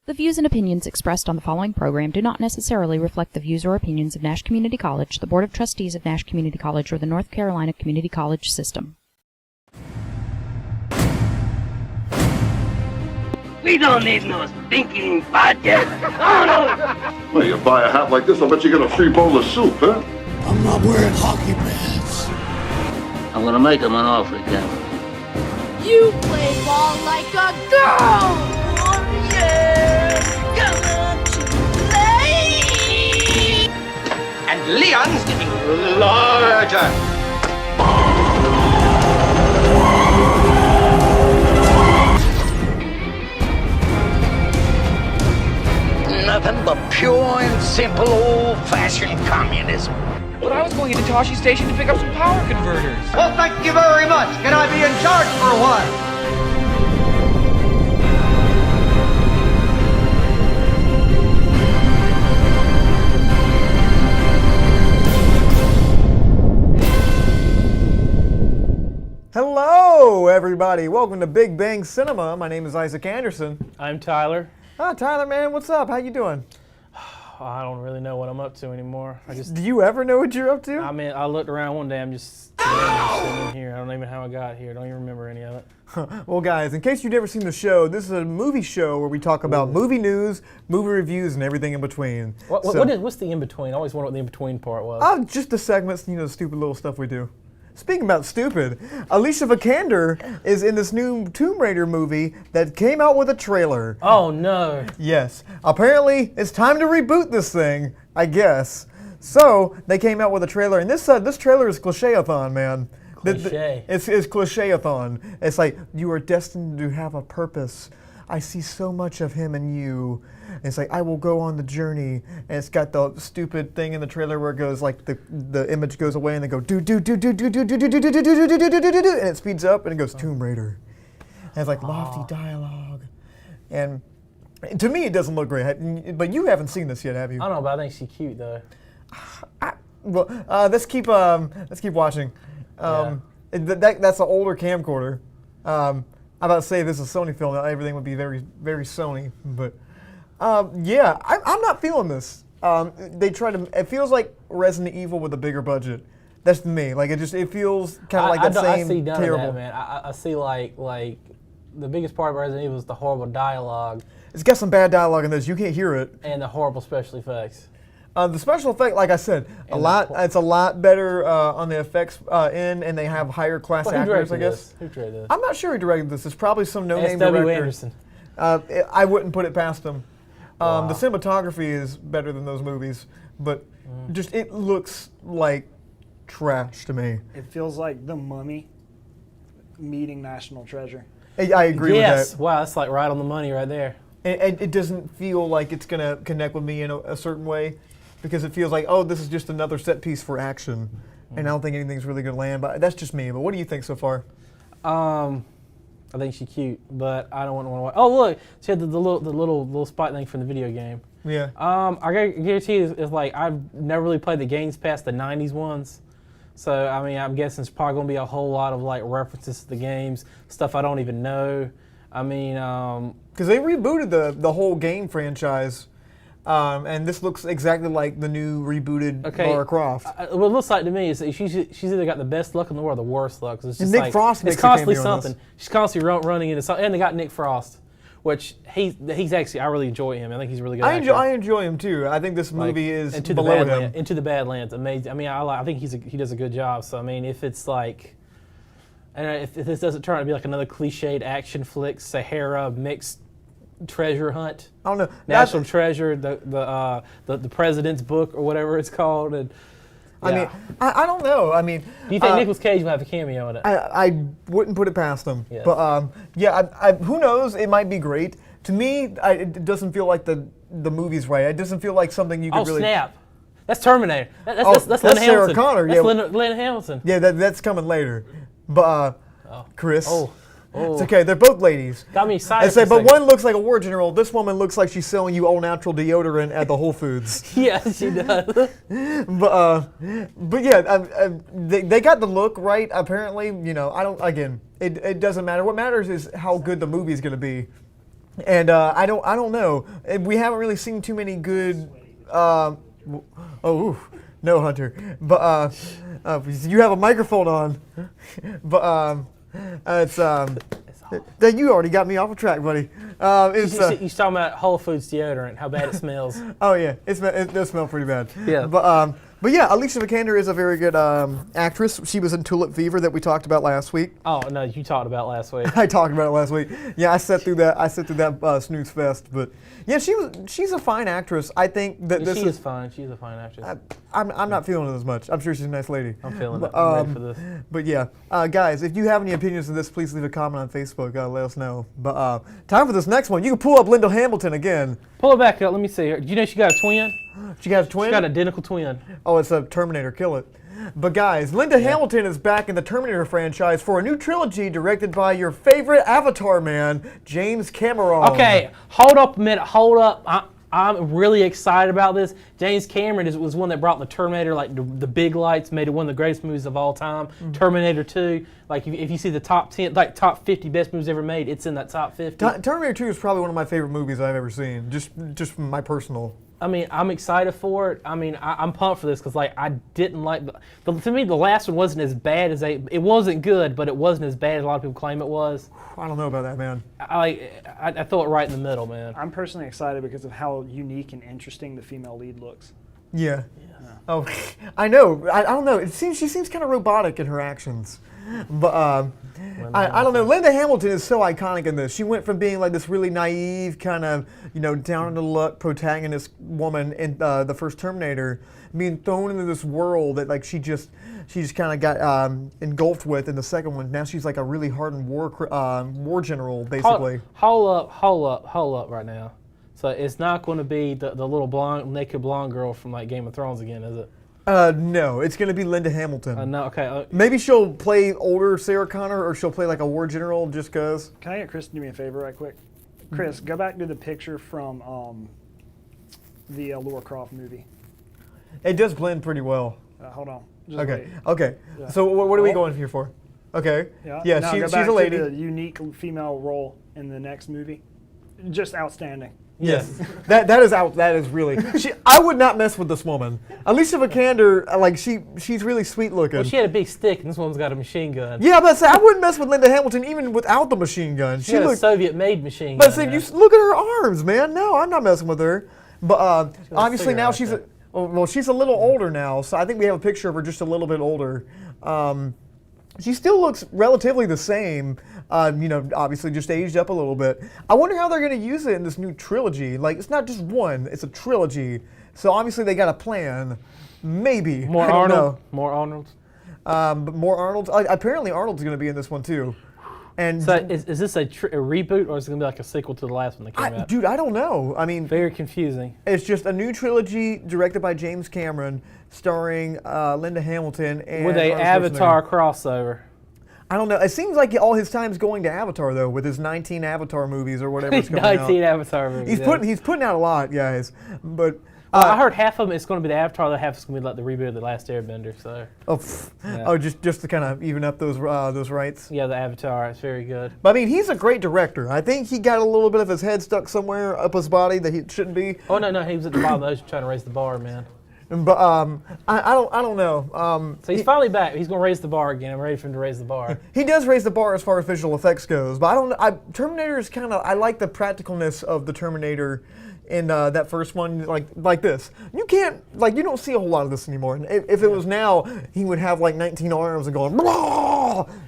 The views and opinions expressed on the following program do not necessarily reflect the views or opinions of Nash Community College, the Board of Trustees of Nash Community College, or the North Carolina Community College System. We don't need no stinking podcast. Oh, no. Well, you buy a hat like this, I'll bet you get a free bowl of soup, huh? I'm not wearing hockey pads. I'm gonna make him an offer again. You play ball like a girl! Oh, yeah! Come to play! And Leon's getting larger. Nothing but pure and simple old-fashioned communism. But I was going into Toshi Station to pick up some power converters. Well, thank you very much. Can I be in charge for a while? Hello, everybody. Welcome to Big Bang Cinema. My name is Isaac Anderson. I'm Tyler. Ah, Tyler, man, what's up? How you doing? I don't really know what I'm up to anymore. Do you ever know what you're up to? I mean, I looked around one day. I'm just sitting in here. I don't even know how I got here. I don't even remember any of it. Well, guys, in case you've never seen the show, this is a movie show where we talk about movie news, movie reviews, and everything in between. What's the in between? I always wondered what the in between part was. Just the segments, the stupid little stuff we do. Speaking about stupid, Alicia Vikander is in this new Tomb Raider movie that came out with a trailer. Oh, no. Yes. Apparently, it's time to reboot this thing, I guess. So, they came out with a trailer, and this trailer is cliche-a-thon, man. Cliche. It's cliche-a-thon. It's like, you are destined to have a purpose. I see so much of him in you. And it's like, I will go on the journey. And it's got the stupid thing in the trailer where it goes like the image goes away and they go do do do do do do do do do do do do do do do do, and it speeds up and it goes Tomb Raider. And it's like lofty dialogue. And to me it doesn't look great. But you haven't seen this yet, have you? I don't know, but I think she's cute though. Let's keep watching. That's an older camcorder. I'm about to say this is a Sony film. Everything would be very, very Sony. But yeah, I'm not feeling this. It feels like Resident Evil with a bigger budget. That's me. Like it feels kind of like that same I see none terrible. of that, man. I see like the biggest part of Resident Evil is the horrible dialogue. It's got some bad dialogue in this. You can't hear it. And the horrible special effects. The special effect, like I said, it's a lot better on the effects end, and they have higher class actors, I guess. Who directed this? I'm not sure who directed this. It's probably some no-name S.W. director. Anderson. I wouldn't put it past them. Wow. The cinematography is better than those movies, but just it looks like trash to me. It feels like The Mummy meeting National Treasure. I agree with that. Yes, wow, that's like right on the money right there. And it doesn't feel like it's going to connect with me in a certain way, because it feels like, oh, this is just another set piece for action, and I don't think anything's really going to land. But that's just me. But what do you think so far? I think she's cute, but I don't want to watch. Oh, look, she had the little spot thing from the video game. Yeah. I guarantee it's like I've never really played the games past the '90s ones, so I mean I'm guessing it's probably going to be a whole lot of like references to the games, stuff I don't even know. I mean, because they rebooted the whole game franchise. And this looks exactly like the new rebooted Lara Croft. What it looks like to me is that she's either got the best luck in the world or the worst luck. It's just Nick Frost makes it's constantly a cameo in something. this. She's constantly running into something. And they got Nick Frost, which he's actually, I really enjoy him. I think he's a really good actor. I enjoy him too. I think this movie is Into below the him. Into the Badlands, amazing. I mean, I think he does a good job. So I mean, if it's like, and if this doesn't turn out to be like another cliched action flick, Sahara mixed treasure hunt. I don't know. National Treasure, the President's Book or whatever it's called. And, yeah. I mean, I don't know. I mean, do you think Nicolas Cage will have a cameo in it? I wouldn't put it past him. Yes. But yeah, who knows? It might be great. To me, it doesn't feel like the movie's right. It doesn't feel like something you could really. Oh snap! That's Terminator. That's that's Lynn Sarah Hamilton. Connor. That's Yeah, Lynn Hamilton. Yeah, that's coming later. But Chris. Oh. It's okay. They're both ladies. Got me excited. I say, but one looks like a war general. This woman looks like she's selling you all natural deodorant at the Whole Foods. Yeah, she does. But yeah, they got the look right. Apparently, I don't. Again, it doesn't matter. What matters is how good the movie is going to be. And I don't know. We haven't really seen too many good. No, Hunter. But you have a microphone on. But it's you already got me off of track, buddy. You're talking about Whole Foods deodorant, how bad it smells. Oh yeah, it does smell pretty bad. Yeah. But yeah, Alicia Vikander is a very good actress. She was in Tulip Fever that we talked about last week. Oh no, you talked about last week. I talked about it last week. Yeah, I sat through that snooze fest. But yeah, she's a fine actress. I think that she is fine. She's a fine actress. I'm not feeling it as much. I'm sure she's a nice lady. I'm feeling it. I'm ready for this. But yeah, guys, if you have any opinions of this, please leave a comment on Facebook. Let us know. But time for this next one. You can pull up Linda Hamilton again. Pull it back up. Let me see her. Do you know she got a twin? She got a twin? She got an identical twin. Oh, it's a Terminator. Kill it. But guys, Linda Hamilton is back in the Terminator franchise for a new trilogy directed by your favorite Avatar man, James Cameron. Okay, hold up a minute. Hold up. I'm really excited about this. James Cameron was one that brought the Terminator, like the big lights, made it one of the greatest movies of all time. Mm-hmm. Terminator 2, like if you see the top 10, like top 50 best movies ever made, it's in that top 50. Terminator 2 is probably one of my favorite movies I've ever seen, just from my personal. I mean, I'm excited for it. I mean, I'm pumped for this because, like, I didn't like to me, the last one wasn't as bad as it wasn't good, but it wasn't as bad as a lot of people claim it was. I don't know about that, man. I throw it right in the middle, man. I'm personally excited because of how unique and interesting the female lead looks. Yeah. Oh, I know. I don't know. She seems kind of robotic in her actions. But I don't know. Linda Hamilton is so iconic in this. She went from being like this really naive kind of, down on the luck protagonist woman in the first Terminator, being thrown into this world that like she just kind of got engulfed with in the second one. Now she's like a really hardened war general, basically. Hold up right now. So it's not going to be the little naked blonde girl from like Game of Thrones again, is it? No, it's going to be Linda Hamilton. No, okay. Maybe she'll play older Sarah Connor, or she'll play like a war general just because. Can I get Chris to do me a favor right quick? Chris, go back to the picture from the Laura Croft movie. It does blend pretty well. Hold on. Just okay. wait. Okay. Yeah. So what are we going here for? Okay. Yeah. Now, she's a lady. To the unique female role in the next movie. Just outstanding. Yes, that is really. I would not mess with this woman. Alicia Vikander, like she's really sweet looking. Well, she had a big stick, and this one's got a machine gun. Yeah, but I wouldn't mess with Linda Hamilton even without the machine gun. She had a Soviet-made machine gun. But you look at her arms, man. No, I'm not messing with her. But obviously now she's she's a little older now, so I think we have a picture of her just a little bit older. She still looks relatively the same, obviously just aged up a little bit. I wonder how they're going to use it in this new trilogy. Like, it's not just one, it's a trilogy. So obviously they got a plan. Maybe. More Arnold? More Arnold? But more Arnold. Apparently Arnold's going to be in this one too. And so is this a reboot, or is it going to be like a sequel to the last one that came out? Dude, I don't know. I mean, very confusing. It's just a new trilogy directed by James Cameron, starring Linda Hamilton and with a Avatar crossover. I don't know. It seems like all his time's going to Avatar though, with his 19 Avatar movies or whatever. 19 Avatar movies. He's putting out a lot, guys. But I heard half of them it's going to be the Avatar, the other half is going to be like the reboot of the Last Airbender. So. Just to kind of even up those rights. Yeah, the Avatar. It's very good. But I mean, he's a great director. I think he got a little bit of his head stuck somewhere up his body that he shouldn't be. Oh no, he was at the bottom of the ocean trying to raise the bar, man. But I don't know. So he's finally back. He's going to raise the bar again. I'm ready for him to raise the bar. He does raise the bar as far as visual effects goes. But Terminator is kind of. I like the practicalness of the Terminator in that first one, like this. You can't you don't see a whole lot of this anymore. And if it was now, he would have like 19 arms and going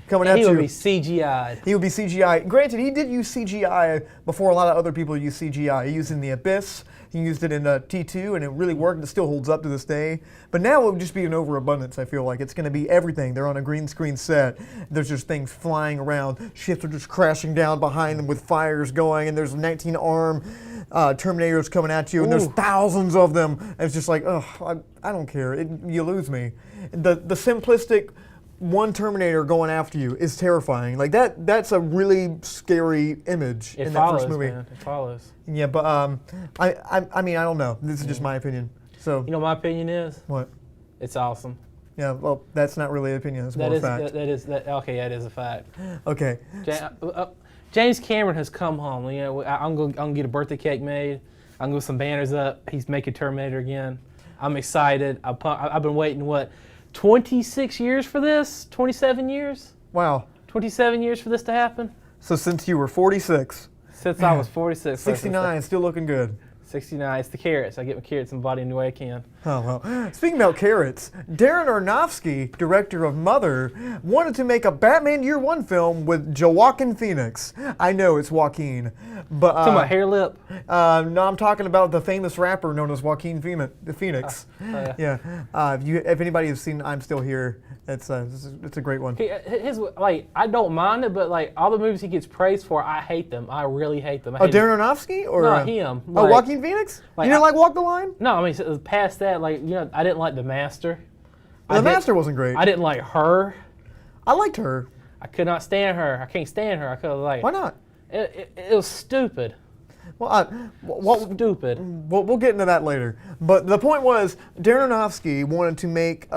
coming at you. He would be CGI'd. He would be CGI. Granted, he did use CGI before a lot of other people use CGI. He used it in The Abyss. He used it in T2, and it really worked. It still holds up to this day. But now it would just be an overabundance, I feel like. It's going to be everything. They're on a green screen set. There's just things flying around. Ships are just crashing down behind them with fires going, and there's 19-arm Terminators coming at you, and there's thousands of them. And it's just like, ugh, I don't care. You lose me. The simplistic one Terminator going after you is terrifying. Like that's a really scary image in that first movie. Man. It follows. Yeah, but I mean I don't know. This is just my opinion. So my opinion is what? It's awesome. Yeah, well, that's not really an opinion. It's more a fact. Okay, that is a fact. Okay. James Cameron has come home. You know, I'm gonna get a birthday cake made. I'm gonna get some banners up. He's making Terminator again. I'm excited. I've been waiting 26 years for this? 27 years? Wow. 27 years for this to happen? So since you were 46. Since I was 46. 69, still looking good. 69. It's the carrots. I get my carrots in my body any way I can. Oh, well. Speaking about carrots, Darren Aronofsky, director of Mother, wanted to make a Batman Year One film with Joaquin Phoenix. I know it's Joaquin, but Talking about hair lip? no, I'm talking about the famous rapper known as Joaquin Phoenix. Yeah. If anybody has seen I'm Still Here, it's a great one. I don't mind it, but like all the movies he gets praised for, I hate them. I really hate them. Darren Aronofsky or no, him? Joaquin Phoenix? You didn't like Walk the Line? No, I mean past that, I didn't like The Master. The Master wasn't great. I didn't like Her. I liked Her. I could not stand Her. I can't stand Her. I could like. Why not? It was stupid. Stupid. We'll get into that later. But the point was, Darren Aronofsky wanted to make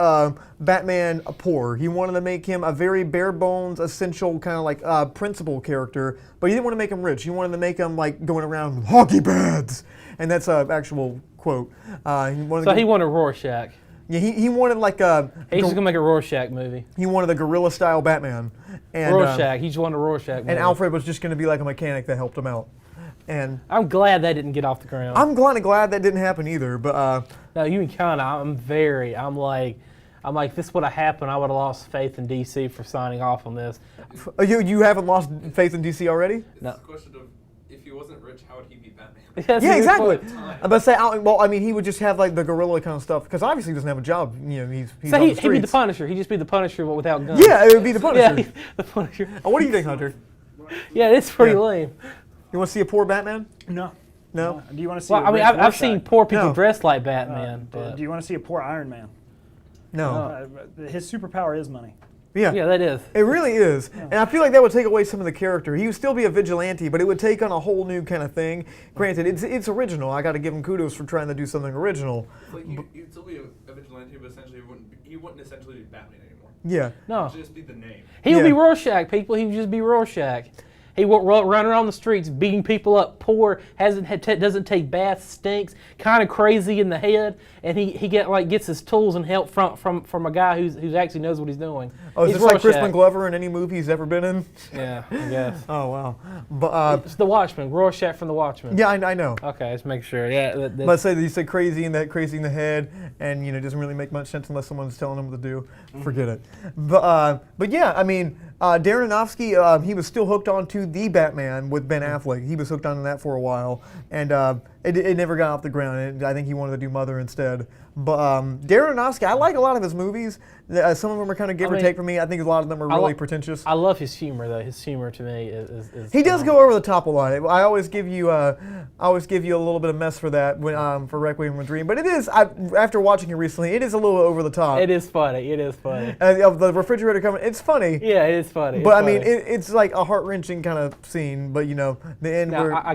Batman poor. He wanted to make him a very bare bones, essential kind of like principal character. But he didn't want to make him rich. He wanted to make him like going around with hockey pads. And that's an actual quote. He wanted Rorschach. Yeah, he wanted like a. He's just gonna make a Rorschach movie. He wanted a guerrilla style Batman. And, Rorschach. He just wanted a Rorschach movie. And Alfred was just going to be like a mechanic that helped him out. And I'm glad that didn't get off the ground. I'm glad that didn't happen either. But no, you can kind of. I'm like, if this would have happened, I would have lost faith in DC for signing off on this. You haven't lost faith in DC already? No. It's a question of if he wasn't rich, how would he be Batman? Yeah, exactly. I'm about to say, he would just have like the guerrilla kind of stuff because obviously he doesn't have a job. You know, he's so on the he'd be the Punisher. He'd just be the Punisher, but without guns. Yeah, it would be the Punisher. Yeah, the Punisher. What do you think, Hunter? Yeah, it's pretty lame. You want to see a poor Batman? No. No. Do you want to see? I've seen poor people dressed like Batman. Do you want to see a poor Iron Man? No. His superpower is money. Yeah, that is. It really is. Yeah. And I feel like that would take away some of the character. He would still be a vigilante, but it would take on a whole new kind of thing. Granted, it's original. I got to give him kudos for trying to do something original. Like he'd still be a vigilante, but essentially he wouldn't essentially be Batman anymore. Yeah. No. It would just be the name. He would be Rorschach, people. He would just be Rorschach. He won't run around the streets beating people up, poor, doesn't take baths, stinks, kind of crazy in the head, and he gets his tools and help from a guy who actually knows what he's doing. Oh, is this like Crispin Glover in any movie he's ever been in? Yeah, I guess. Oh, wow. But it's The Watchmen, Rorschach from The Watchmen. Yeah, I know. Okay, let's make sure. Yeah. Let's say that you said crazy in the head, and it doesn't really make much sense unless someone's telling him what to do. Forget it. But yeah, I mean, Darren Aronofsky, he was still hooked on to the Batman with Ben Affleck. He was hooked on that for a while, and it never got off the ground. I think he wanted to do Mother instead. But Darren Aronofsky, I like a lot of his movies. Some of them are kind of give or take for me. I think a lot of them are really pretentious. I love his humor, though. His humor to me is he does go over the top a lot. I always give you a little bit of mess for that for Requiem for a Dream. But it is after watching it recently, it is a little over the top. It is funny. It is funny. The refrigerator coming, it's funny. Yeah, it is funny. But I mean, it's like a heart wrenching kind of scene. But the end where I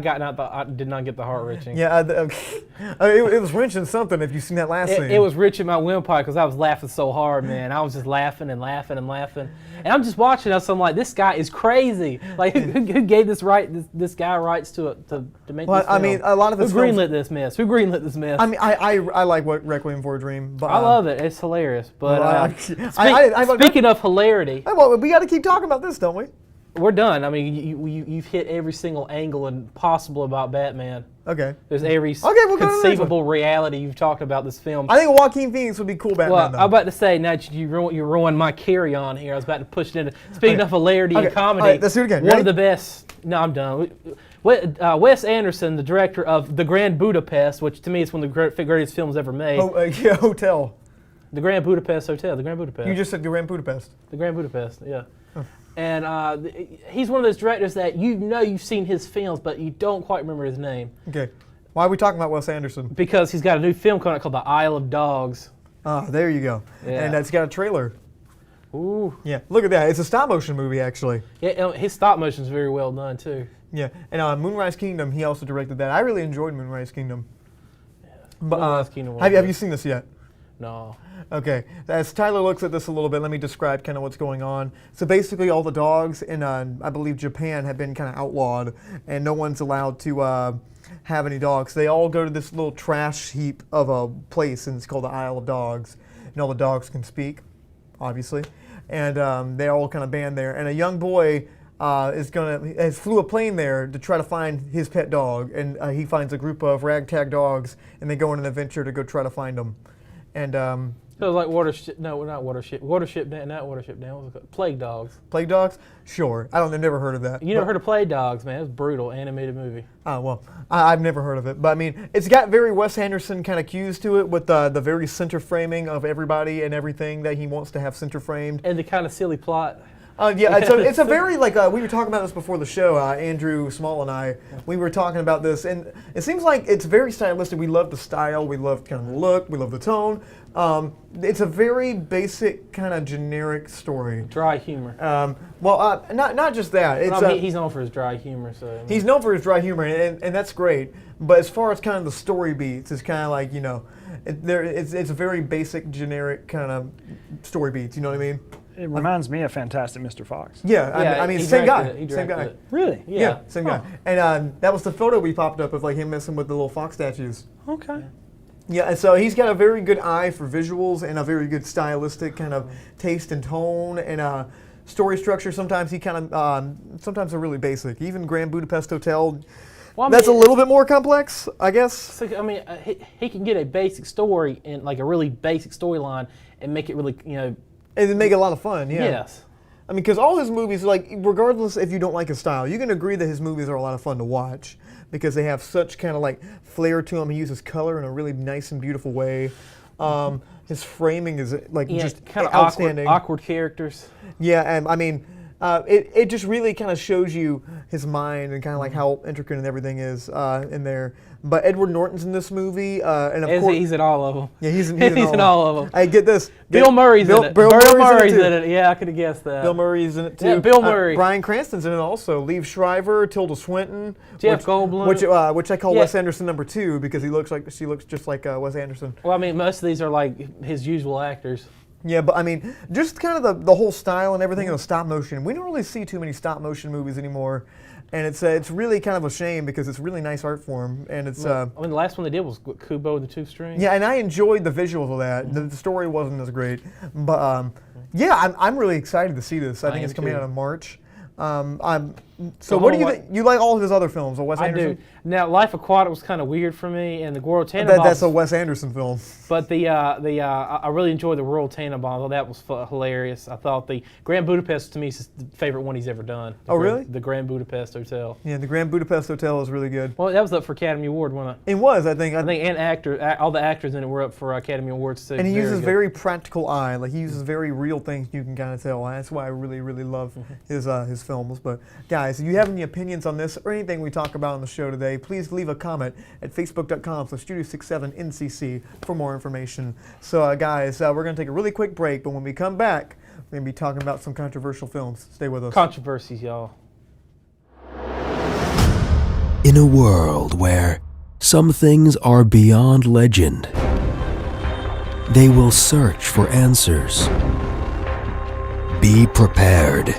did not get the heart wrenching. Yeah, it was wrenching something. If you've seen that last scene, it was wrenching my windpipe because I was laughing so hard, man. I was just laughing and laughing and laughing, and I'm just watching us. I'm like, this guy is crazy. Like, who gave this this guy rights to make this film? I mean, a lot of Who greenlit this mess? Who greenlit this mess? I mean, I like Requiem for a Dream, but I love it. It's hilarious. But speaking speaking of hilarity, we got to keep talking about this, don't we? We're done. I mean, you've hit every single angle and possible about Batman. Okay. There's every conceivable reality you've talked about this film. I think Joaquin Phoenix would be cool Batman, though. I'm about to say, now you ruined my carry-on here. I was about to push it into, speaking of hilarity and comedy. All right, let's do it again. One of the best. No, I'm done. Wes Anderson, the director of The Grand Budapest, which to me is one of the greatest films ever made. Hotel. The Grand Budapest Hotel. The Grand Budapest. You just said The Grand Budapest. The Grand Budapest, yeah. And he's one of those directors that you've seen his films, but you don't quite remember his name. Okay. Why are we talking about Wes Anderson? Because he's got a new film coming out called The Isle of Dogs. Ah, there you go. Yeah. And it's got a trailer. Ooh. Yeah, look at that. It's a stop motion movie, actually. Yeah, his stop motion is very well done, too. Yeah, and Moonrise Kingdom, he also directed that. I really enjoyed Moonrise Kingdom. Yeah. But, Moonrise Kingdom have you seen this yet? No. Okay, as Tyler looks at this a little bit, let me describe kind of what's going on. So basically all the dogs in, I believe, Japan have been kind of outlawed, and no one's allowed to have any dogs. They all go to this little trash heap of a place, and it's called the Isle of Dogs. And all the dogs can speak, obviously. And they're all kind of banned there. And a young boy has flew a plane there to try to find his pet dog. And he finds a group of ragtag dogs, and they go on an adventure to go try to find them. And so it was like Watership Down, not Watership Down, what was it called? Plague Dogs. Plague Dogs? Sure. I've never heard of that. You never heard of Plague Dogs, man? It was brutal, animated movie. Oh, well, I've never heard of it. But I mean, it's got very Wes Anderson kind of cues to it with the very center framing of everybody and everything that he wants to have center framed. And the kind of silly plot. Yeah, it's a very, like, we were talking about this before the show, Andrew Small and I, we were talking about this, and it seems like it's very stylistic. We love the style, we love kind of the look, we love the tone. It's a very basic, kind of generic story. Dry humor. Not just that. It's, he's known for his dry humor. So I mean. He's known for his dry humor, and that's great. But as far as kind of the story beats, it's kind of like, you know, it's a very basic, generic kind of story beats, you know what I mean? It reminds me of Fantastic Mr. Fox. Yeah, I mean, same guy. Same guy. Really? Yeah, same guy. And that was the photo we popped up of like him messing with the little fox statues. Okay. Yeah, and so he's got a very good eye for visuals and a very good stylistic kind of taste and tone and story structure. Sometimes he kind of, sometimes they're really basic. Even Grand Budapest Hotel, that's a little bit more complex, I guess. So, I mean, he can get a basic story and like a really basic storyline and make it really, you know. And make it a lot of fun, yeah. Yes. I mean, because all his movies, like, regardless if you don't like his style, you can agree that his movies are a lot of fun to watch because they have such kind of like flair to them. He uses color in a really nice and beautiful way. His framing is like just kind of outstanding. Awkward characters. Yeah, and I mean, it just really kind of shows you his mind and kind of like how intricate and everything is in there. But Edward Norton's in this movie, and of course he's in all of them. Yeah, he's in all of them. Hey, get this. Bill Murray's in it. Bill Murray's in it. Yeah, I could have guessed that. Bill Murray's in it too. Yeah, Bill Murray. Bryan Cranston's in it also. Liev Schreiber, Tilda Swinton, Jeff Goldblum, which I call Wes Anderson #2 because she looks just like Wes Anderson. Well, I mean, most of these are like his usual actors. Yeah, but I mean, just kind of the whole style and everything of the stop motion. We don't really see too many stop motion movies anymore, and it's really kind of a shame because it's a really nice art form, and it's. I mean, the last one they did was Kubo and the Two Strings. Yeah, and I enjoyed the visuals of that. The story wasn't as great, but yeah, I'm really excited to see this. I think it's coming out in March. So what do you think? You like all of his other films, Wes Anderson? I do. Now, Life Aquatic was kind of weird for me, and the Royal Tenenbaums. That's a Wes Anderson film. But I really enjoyed the Royal Tenenbaums. That was hilarious. I thought the Grand Budapest to me is the favorite one he's ever done. Really? The Grand Budapest Hotel. Yeah, the Grand Budapest Hotel was really good. Well, that was up for Academy Award, wasn't it? It was, I think. And all the actors in it were up for Academy Awards too. And he uses very practical eye. Like he uses very real things you can kind of tell. That's why I really, really love his films. But guys, if you have any opinions on this or anything we talk about on the show today, please leave a comment at facebook.com/Studio67NCC for more information. So guys, we're going to take a really quick break, but when we come back, we're going to be talking about some controversial films. Stay with us. Controversies, y'all. In a world where some things are beyond legend, they will search for answers. Be prepared.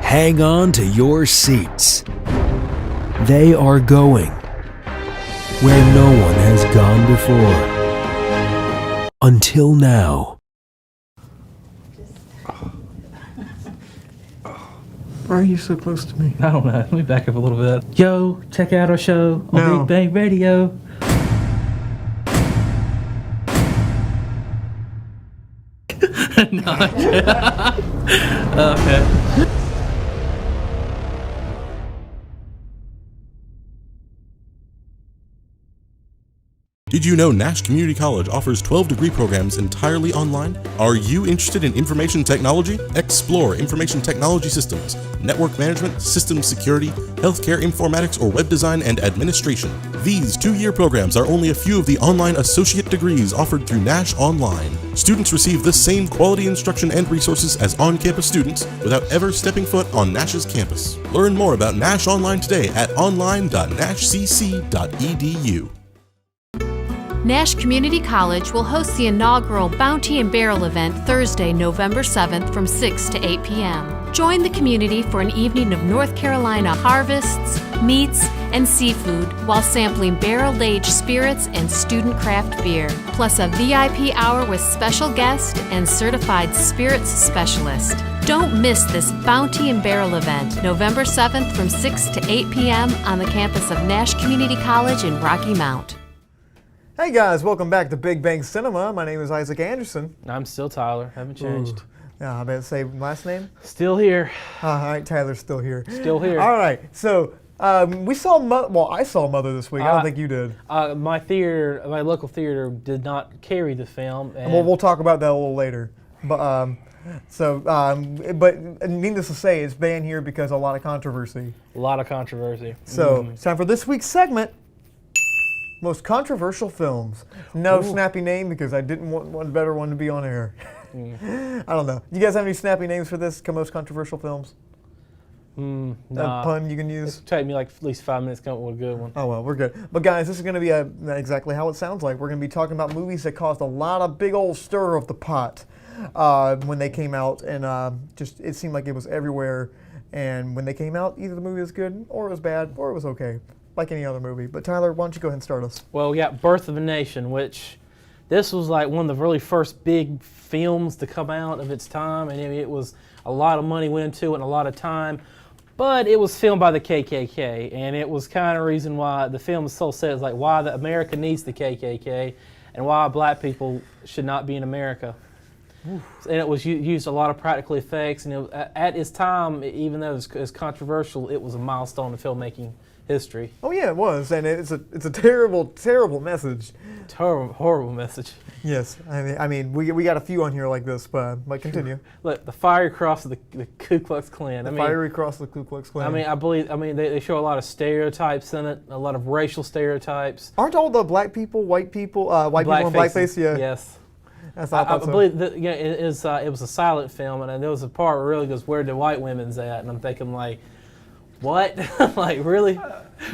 Hang on to your seats. They are going where no one has gone before. Until now. Why are you so close to me? I don't know. Let me back up a little bit. Yo, check out our show on Big Bang Radio. Okay. Did you know Nash Community College offers 12 degree programs entirely online? Are you interested in information technology? Explore information technology systems, network management, systems security, healthcare informatics, or web design and administration. These 2-year programs are only a few of the online associate degrees offered through Nash Online. Students receive the same quality instruction and resources as on-campus students without ever stepping foot on Nash's campus. Learn more about Nash Online today at online.nashcc.edu. Nash Community College will host the inaugural Bounty and Barrel event Thursday, November 7th from 6 to 8 p.m. Join the community for an evening of North Carolina harvests, meats, and seafood while sampling barrel-aged spirits and student craft beer, plus a VIP hour with special guest and certified spirits specialist. Don't miss this Bounty and Barrel event, November 7th from 6 to 8 p.m. on the campus of Nash Community College in Rocky Mount. Hey guys, welcome back to Big Bang Cinema. My name is Isaac Anderson. I'm still Tyler. Haven't changed. Ooh. Yeah, I better say last name? Still here. All right, Tyler's still here. Still here. All right, so we saw I saw Mother this week. I don't think you did. My local theater did not carry the film. And we'll talk about that a little later. But but needless to say, it's banned here because of a lot of controversy. A lot of controversy. So it's time for this week's segment. Most controversial films. No snappy name because I didn't want one better one to be on air. I don't know. You guys have any snappy names for this? Most controversial films? Nah. A pun you can use? It'll take me like at least 5 minutes to come up with a good one. Oh, well, we're good. But guys, this is going to be exactly how it sounds like. We're going to be talking about movies that caused a lot of big old stir of the pot when they came out. And it seemed like it was everywhere. And when they came out, either the movie was good, or it was bad, or it was okay. Like any other movie. But Tyler, why don't you go ahead and start us? Well, we got Birth of a Nation, which this was like one of the really first big films to come out of its time, and it was a lot of money went into it and a lot of time, but it was filmed by the KKK, and it was kind of reason why the film is so sad. It's like why America needs the KKK and why black people should not be in America. Oof. And it was used a lot of practical effects, and at its time, even though it was controversial, it was a milestone in filmmaking history. Oh yeah, it was, and it's a terrible, terrible message. Terrible, horrible message. Yes, I mean we got a few on here like this, but continue. Look, the fiery cross of the Ku Klux Klan. Fiery cross of the Ku Klux Klan. I mean, they show a lot of stereotypes in it, a lot of racial stereotypes. Aren't all the black people, white people in blackface? Yeah. Yes. I believe that it was a silent film, and there was a part where it really goes, "Where the white women's at?" And I'm thinking like, what? Like really?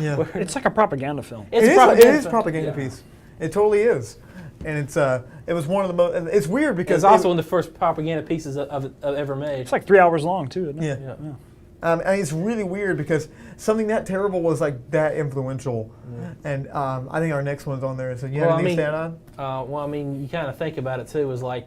Yeah. It's like a propaganda film. It is a propaganda piece. It totally is, and it was one of the most. It's weird because it's also one of the first propaganda pieces of ever made. It's like 3 hours long too, isn't it? Yeah. And it's really weird because something that terrible was like that influential, and I think our next one's on there. So you have anything to stand on? Well, I mean, you kind of think about it too. Is like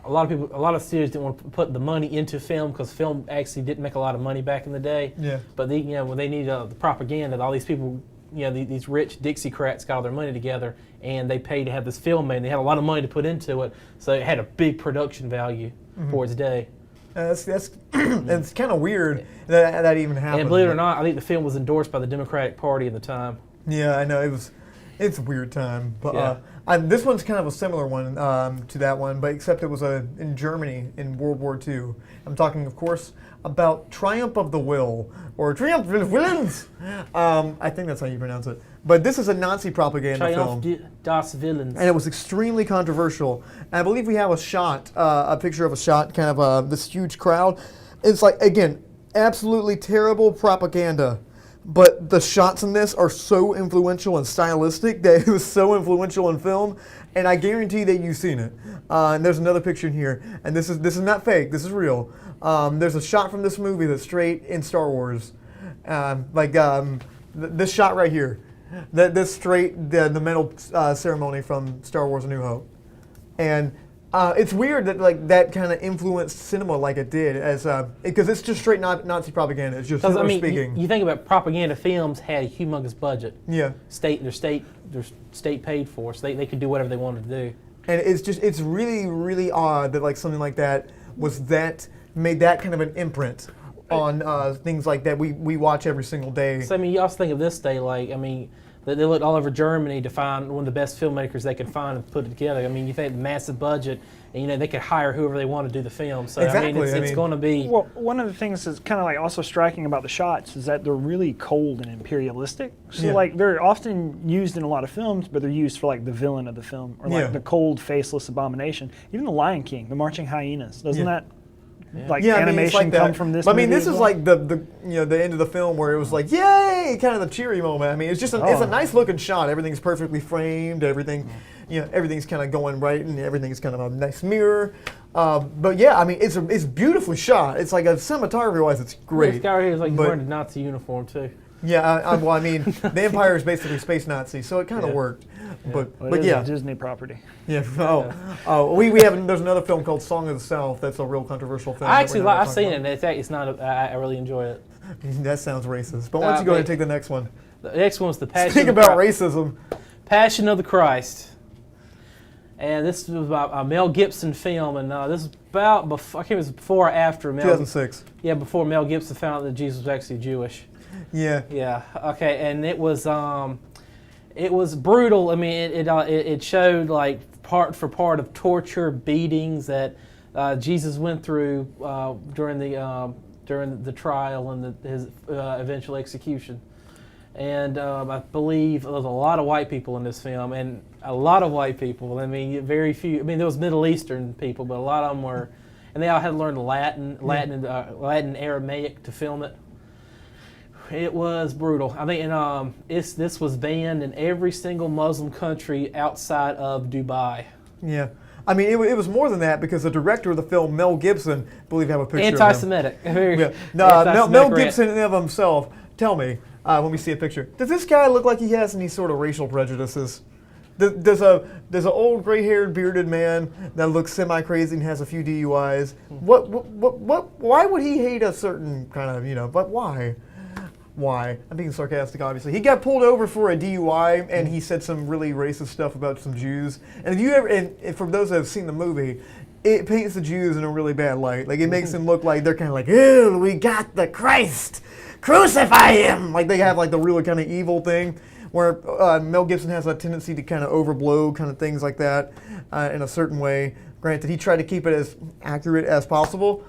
a lot of studios didn't want to put the money into film because film actually didn't make a lot of money back in the day. Yeah. But when they needed the propaganda, all these people, these rich Dixiecrats got all their money together and they paid to have this film made. And they had a lot of money to put into it, so it had a big production value for its day. That's it's kind of weird that even happened. And believe it or not, I think the film was endorsed by the Democratic Party at the time. Yeah, I know it's a weird time, but this one's kind of a similar one to that one, but except it was in Germany in World War II. I'm talking, of course, about Triumph of the Will, or Triumph of the Villains. I think that's how you pronounce it. But this is a Nazi propaganda film. Triumph das Villains. And it was extremely controversial. And I believe we have a picture of a shot, kind of this huge crowd. It's like, again, absolutely terrible propaganda. But the shots in this are so influential and stylistic that it was so influential in film, and I guarantee that you've seen it. And there's another picture in here, and this is not fake. This is real. There's a shot from this movie that's straight in Star Wars, this shot right here. This straight the medal ceremony from Star Wars: A New Hope, and. It's weird that that kind of influenced cinema like it did, because it's just straight Nazi propaganda. It's just Hitler speaking. You think about propaganda films had a humongous budget. Yeah. They're state paid for, so they could do whatever they wanted to do. And it's really, really odd that something like that made that kind of an imprint on things like that we watch every single day. So you also think of this day they looked all over Germany to find one of the best filmmakers they could find and put it together. You think the massive budget, and they could hire whoever they want to do the film. So exactly. It's going to be. Well, one of the things that's kind of like also striking about the shots is that they're really cold and imperialistic. So they're often used in a lot of films, but they're used for the villain of the film or the cold, faceless abomination. Even the Lion King, the marching hyenas, doesn't that like I mean, animation it's like come that. from this. But I mean, movie this as is well? like the end of the film where it was like, yay, kind of the cheery moment. I mean, it's just it's a nice looking shot. Everything's perfectly framed. Everything, everything's kind of going right, and everything's kind of a nice mirror. But yeah, I mean, it's beautifully shot. It's like a cinematography wise, it's great. This guy here is like he's wearing a Nazi uniform too. Yeah, well, I mean, the Empire is basically space Nazi, so it kind of worked. Well, But it is yeah, a Disney property. yeah. We have there's another film called Song of the South. That's a real controversial film. I actually I've seen it. And it's not. I really enjoy it. That sounds racist. But why don't you go ahead and take the next one? The next one was the Passion. Speak about racism. Passion of the Christ. And this was about a Mel Gibson film, and this is about before. I can't remember if it was before or after Mel. 2006. Yeah, before Mel Gibson found out that Jesus was actually Jewish. Yeah. Yeah. Okay, and it was brutal. I mean, it showed like part of torture, beatings that Jesus went through during the trial and his eventual execution. And I believe there was a lot of white people in this film, and a lot of white people. I mean, very few. I mean, there was Middle Eastern people, but a lot of them were, and they all had to learn Latin and Aramaic to film it. It was brutal. I mean, and this was banned in every single Muslim country outside of Dubai. Yeah. I mean, it was more than that because the director of the film, Mel Gibson, I believe I have a picture Anti-Semitic. of him. Yeah. No, Mel Gibson in and of himself. Tell me, when we see a picture, does this guy look like he has any sort of racial prejudices? There's an old gray-haired bearded man that looks semi-crazy and has a few DUIs. Why would he hate a certain kind of, but why? Why? I'm being sarcastic, obviously. He got pulled over for a DUI, and he said some really racist stuff about some Jews. And if you ever, and for those that have seen the movie, it paints the Jews in a really bad light. Like, it makes them look like they're kind of like, ew, we got the Christ, crucify him! Like, they have like the really kind of evil thing, where Mel Gibson has a tendency to kind of overblow kind of things like that in a certain way. Granted, he tried to keep it as accurate as possible.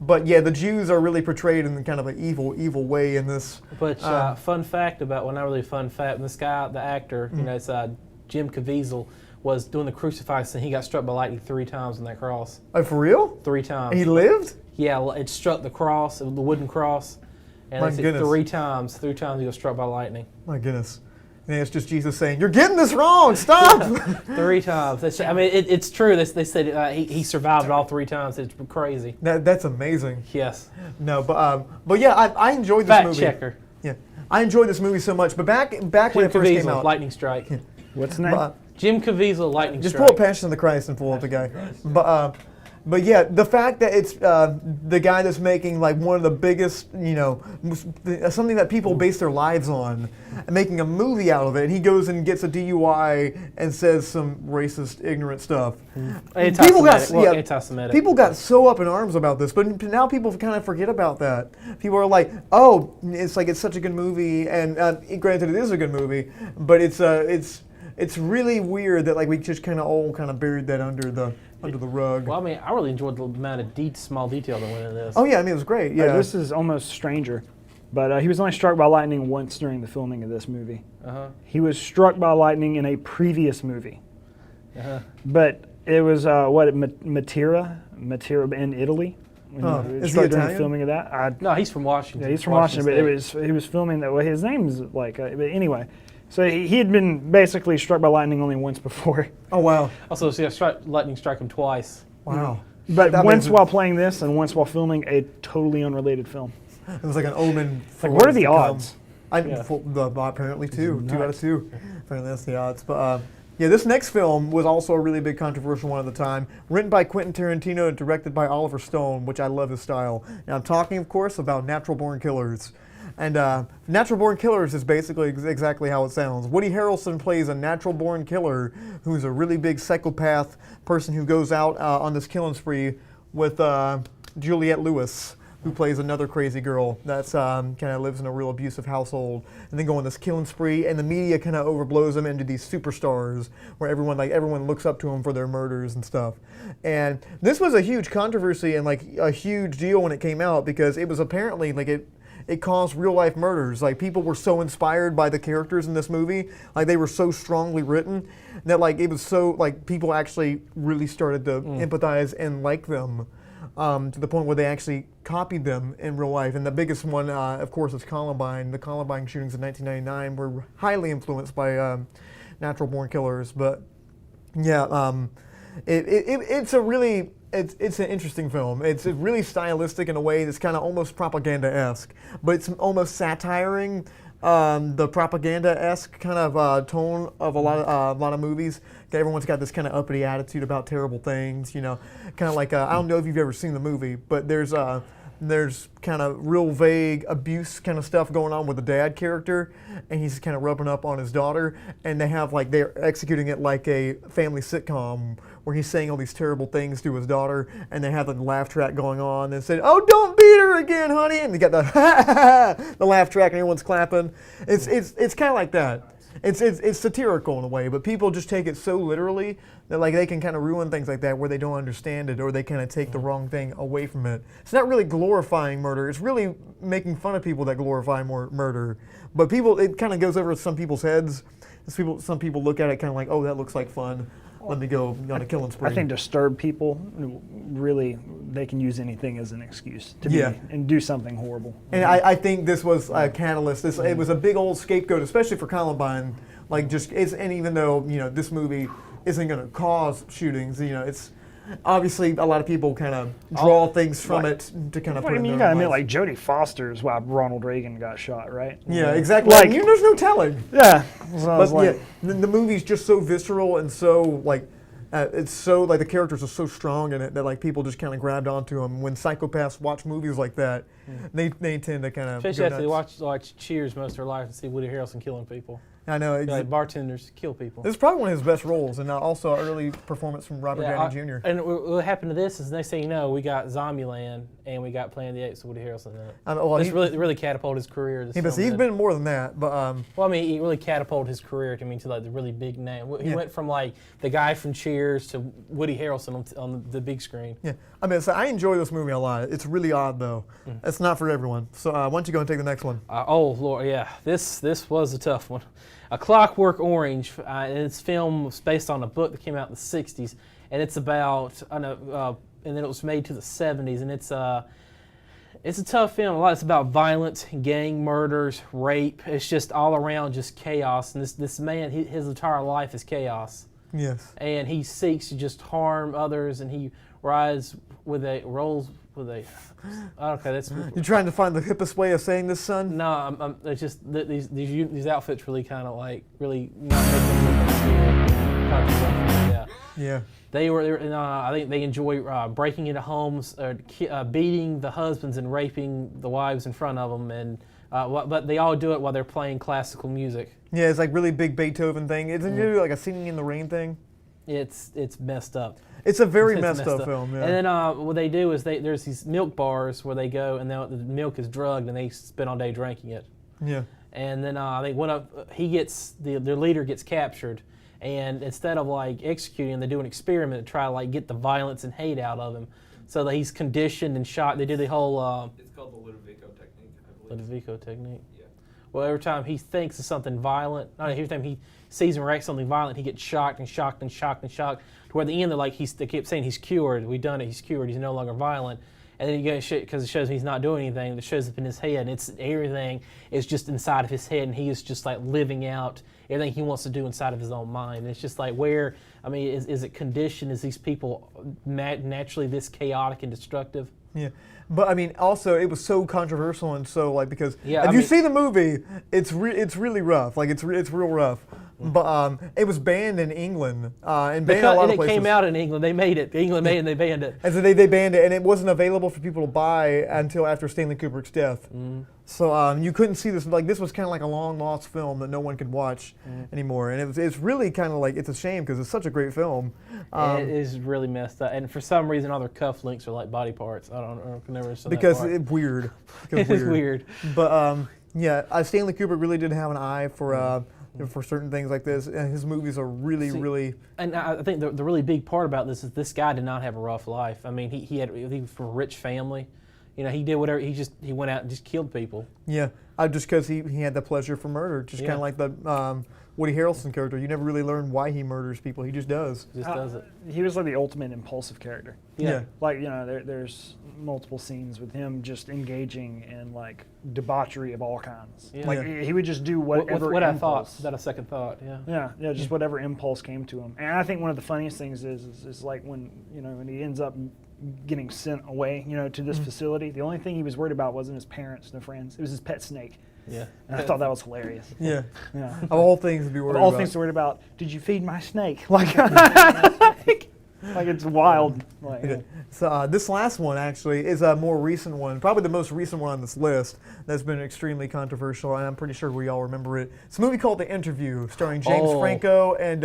But yeah, the Jews are really portrayed in kind of an evil way in this. But fun fact about, well, not really a fun fact, this guy, the actor, it's Jim Caviezel, was doing the crucifix and he got struck by lightning 3 times on that cross. Oh, for real? 3 times. And he lived? Yeah, it struck the cross, the wooden cross, and My goodness. 3 times. 3 times he was struck by lightning. My goodness. And it's just Jesus saying, "You're getting this wrong. Stop!" 3 times. I mean, it's true. They said he survived all 3 times. It's crazy. That's amazing. Yes. No, but yeah, I enjoyed this movie. Fact checker. Yeah, I enjoyed this movie so much. But back when it first came out, Lightning Strike. What's the name? Jim Caviezel, Lightning just Strike. pull up Passion of the Christ and pull up the guy. But yeah, the fact that it's the guy that's making like one of the biggest, something that people base their lives on, and making a movie out of it, and he goes and gets a DUI and says some racist, ignorant stuff. Anti-Semitic. People got so up in arms about this, but now people kind of forget about that. People are like, "Oh, it's such a good movie," and granted, it is a good movie, but it's really weird that like we just kind of all buried that under the rug. Well, I mean, I really enjoyed the amount of small detail that went into this. Oh yeah, I mean it was great. Yeah, this is almost stranger, but he was only struck by lightning once during the filming of this movie. He was struck by lightning in a previous movie, but it was Matera in Italy. Is he Italian? During the filming of that. No, he's from Washington. Yeah, he's from Washington, but he was filming that. Well, his name is like. But anyway. So he had been basically struck by lightning only once before. Oh, wow. Also, lightning struck him twice. Wow. But once while playing this and once while filming a totally unrelated film. It was like an omen. Like, what are the odds? Apparently 2 out of 2. Apparently that's the odds. But yeah, this next film was also a really big controversial one at the time. Written by Quentin Tarantino and directed by Oliver Stone, which I love his style. And I'm talking, of course, about Natural Born Killers. And Natural Born Killers is basically exactly how it sounds. Woody Harrelson plays a natural-born killer who's a really big psychopath person who goes out on this killing spree with Juliette Lewis, who plays another crazy girl that's kind of lives in a real abusive household, and then go on this killing spree, and the media kind of overblows them into these superstars where everyone looks up to them for their murders and stuff. And this was a huge controversy and like a huge deal when it came out because it was apparently like it caused real life murders. Like people were so inspired by the characters in this movie, like they were so strongly written that like it was so like people actually really started to empathize and like them. to the point where they actually copied them in real life. And the biggest one, of course, is Columbine. The Columbine shootings in 1999 were highly influenced by natural-born killers. But yeah, it's an interesting film. It's really stylistic in a way that's kind of almost propaganda-esque, but it's almost satiring the propaganda-esque kind of tone of a lot of movies. Everyone's got this kind of uppity attitude about terrible things, kind of like I don't know if you've ever seen the movie, but there's kind of real vague abuse kind of stuff going on with the dad character, and he's kind of rubbing up on his daughter, and they're executing it like a family sitcom where he's saying all these terrible things to his daughter, and they have the laugh track going on and say, "Oh, don't beat her again, honey," and they got the laugh track and everyone's clapping. It's kind of like that. It's satirical in a way, but people just take it so literally that like they can kind of ruin things like that where they don't understand it or they kind of take the wrong thing away from it. It's not really glorifying murder. It's really making fun of people that glorify murder. But it kind of goes over some people's heads. Some people look at it kind of like, oh, that looks like fun. Let me go on a killing spree. I think disturbed people, really, they can use anything as an excuse to be and do something horrible. And I think this was a catalyst. It was a big old scapegoat, especially for Columbine. And even though this movie isn't going to cause shootings, it's obviously a lot of people kind of draw things from it to kind of. Well, put in you their got to own admit, lives. like Jodie Foster's why Ronald Reagan got shot, right? Yeah, exactly. There's no telling. Yeah, the movie's just so visceral and so it's so the characters are so strong in it that people just kind of grabbed onto them. When psychopaths watch movies like that, they tend to kind of. Especially after they watch Cheers most of their life and see Woody Harrelson killing people. I know. Like bartenders kill people. This is probably one of his best roles, and also an early performance from Robert Downey Jr. And what happened to this is next thing you know, we got Zombieland and we got Planet of the Apes with Woody Harrelson in it. This really catapulted his career. He's been in more than that, but well, I mean, he really catapulted his career to the really big name. He went from the guy from Cheers to Woody Harrelson on the big screen. Yeah, I mean, I enjoy this movie a lot. It's really odd though. It's not for everyone. So why don't you go and take the next one? Oh Lord, yeah, this was a tough one. A Clockwork Orange, and it's film based on a book that came out in the 60s, and it's about, and then it was made to the 70s, and it's a tough film. It's about violence, gang murders, rape. It's just all around just chaos, and this man, his entire life is chaos. Yes. And he seeks to just harm others, and he rolls with a. Okay, that's. You're trying to find the hippest way of saying this, son? No, it's just these outfits really kind of really not making them look scary. Yeah. I think they enjoy breaking into homes, beating the husbands and raping the wives in front of them, and but they all do it while they're playing classical music. Yeah, it's really big Beethoven thing. Isn't it like a Singing in the Rain thing? It's messed up. It's a very messed up film. Yeah. And then what they do is there's these milk bars where they go and the milk is drugged and they spend all day drinking it. Yeah. And then I think their leader gets captured, and instead of executing him, they do an experiment to try to get the violence and hate out of him. So that he's conditioned and shot. They do the whole. It's called the Ludovico technique, I believe. Ludovico technique. Yeah. Well, every time he thinks of something violent, every time he sees him react something violent, he gets shocked and shocked and shocked and shocked. To where at the end they keep saying he's cured. We've done it. He's cured. He's no longer violent. And then you get because it shows he's not doing anything. It shows up in his head. And everything is just inside of his head, and he is just living out everything he wants to do inside of his own mind. And it's just where is it conditioned? Is these people naturally this chaotic and destructive? Yeah, but also it was so controversial and so because if you see the movie, it's really rough. It's real rough. But it was banned in England and banned a lot of places. It came out in England. They made it. England made it and they banned it. And so they banned it, and it wasn't available for people to buy until after Stanley Kubrick's death. So you couldn't see this. This was kind of like a long lost film that no one could watch anymore. And it's really kind of it's a shame because it's such a great film. It is really messed up. And for some reason, all their cufflinks are like body parts. I can never understand because that part. It's weird. It is weird. But Stanley Kubrick really did have an eye for certain things like this, and his movies are really. And I think the really big part about this is this guy did not have a rough life. He was from a rich family. He did whatever. He went out and just killed people. Yeah, just because he had the pleasure for murder, just kind of like the Woody Harrelson character. You never really learn why he murders people. He just does. Just does it. He was like the ultimate impulsive character. Yeah. Like, you know, there's multiple scenes with him just engaging in like debauchery of all kinds. Yeah. Like he would just do whatever what I impulse. thought, without a second thought, Yeah, just whatever impulse came to him. And I think one of the funniest things is like when he ends up getting sent away, to this facility. The only thing he was worried about wasn't his parents, no friends. It was his pet snake. Yeah. And I thought that was hilarious. Yeah. Yeah. Of all things to be worried about. Of all things to worry about, did you feed my snake? Like, like it's wild. Like, yeah. So this last one actually is a more recent one, probably the most recent one on this list that's been extremely controversial, and I'm pretty sure we all remember it. It's a movie called The Interview, starring James Franco and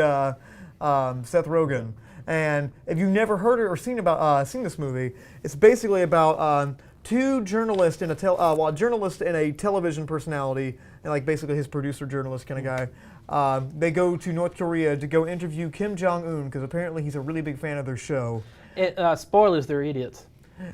Seth Rogen. And if you've never heard it or seen this movie, it's basically about two journalists and a journalist and a television personality, and like basically his producer journalist kind of guy. They go to North Korea to go interview Kim Jong-un because apparently he's a really big fan of their show. Spoilers, they're idiots.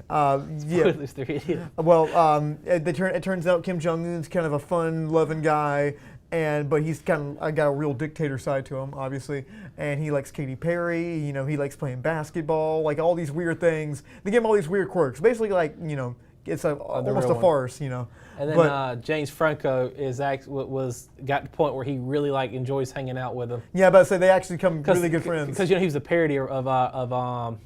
Spoilers, they're idiots. Well, it turns out Kim Jong-un's kind of a fun-loving guy. But he's kind of got a real dictator side to him, obviously. And he likes Katy Perry. He likes playing basketball. Like all these weird things. They give him all these weird quirks. Basically, like it's almost a farce. And then James Franco got to the point where he really enjoys hanging out with him. Yeah, but they actually become really good friends. Because he was a parody of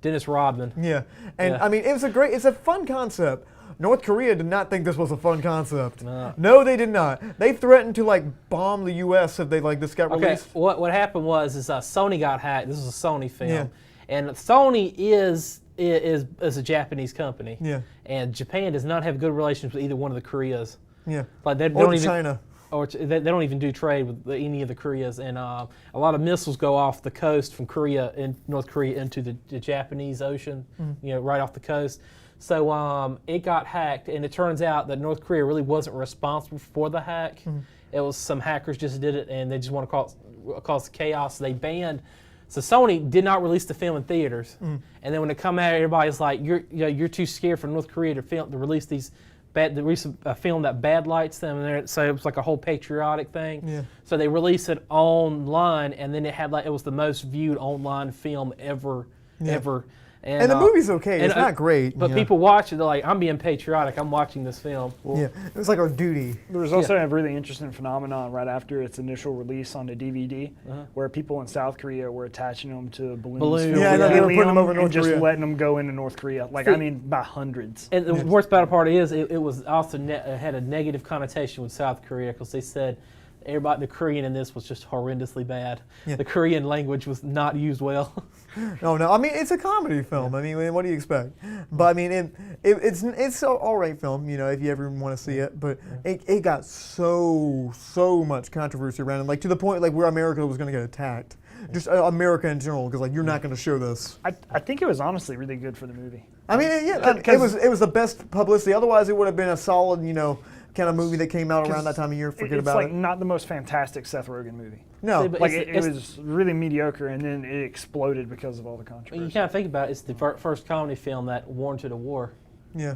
Dennis Rodman. Yeah, and I mean it's a fun concept. North Korea did not think this was a fun concept. No, they did not. They threatened to bomb the U.S. if this got released. Okay, what happened was Sony got hacked. This was a Sony film, and Sony is a Japanese company. Yeah. And Japan does not have good relations with either one of the Koreas. Yeah. They don't even, China. Or they don't even do trade with any of the Koreas, and a lot of missiles go off the coast from North Korea into the Japanese Ocean. Right off the coast. So it got hacked, and it turns out that North Korea really wasn't responsible for the hack. It was some hackers just did it, and they just want to cause chaos. So they banned. So Sony did not release the film in theaters, and then when it come out, everybody's like, "You're too scared for North Korea to release these a film that bad lights them." And so it was like a whole patriotic thing. Yeah. So they released it online, and then it was the most viewed online film ever. And the movie's okay. It's not great. But people watch it. They're like, I'm being patriotic. I'm watching this film. Well, it was like our duty. There was also a really interesting phenomenon right after its initial release on the DVD where people in South Korea were attaching them to balloons. Yeah, they were putting them over North Korea. Just letting them go into North Korea. By hundreds. And the worst part is it was also had a negative connotation with South Korea because they said the Korean in this was just horrendously bad. Yeah. The Korean language was not used well. No. I mean, it's a comedy film. I mean, what do you expect? But I mean, it's an all right film. If you ever want to see it. But it got so much controversy around it, to the point where America was going to get attacked. Just America in general, because you're not going to show this. I think it was honestly really good for the movie. I mean, it was the best publicity. Otherwise, it would have been a solid, kind of movie that came out around that time of year. Forget about it. It's not the most fantastic Seth Rogen movie. No, it was really mediocre, and then it exploded because of all the controversy. You kind of think about it. It's the first comedy film that warranted a war. Yeah,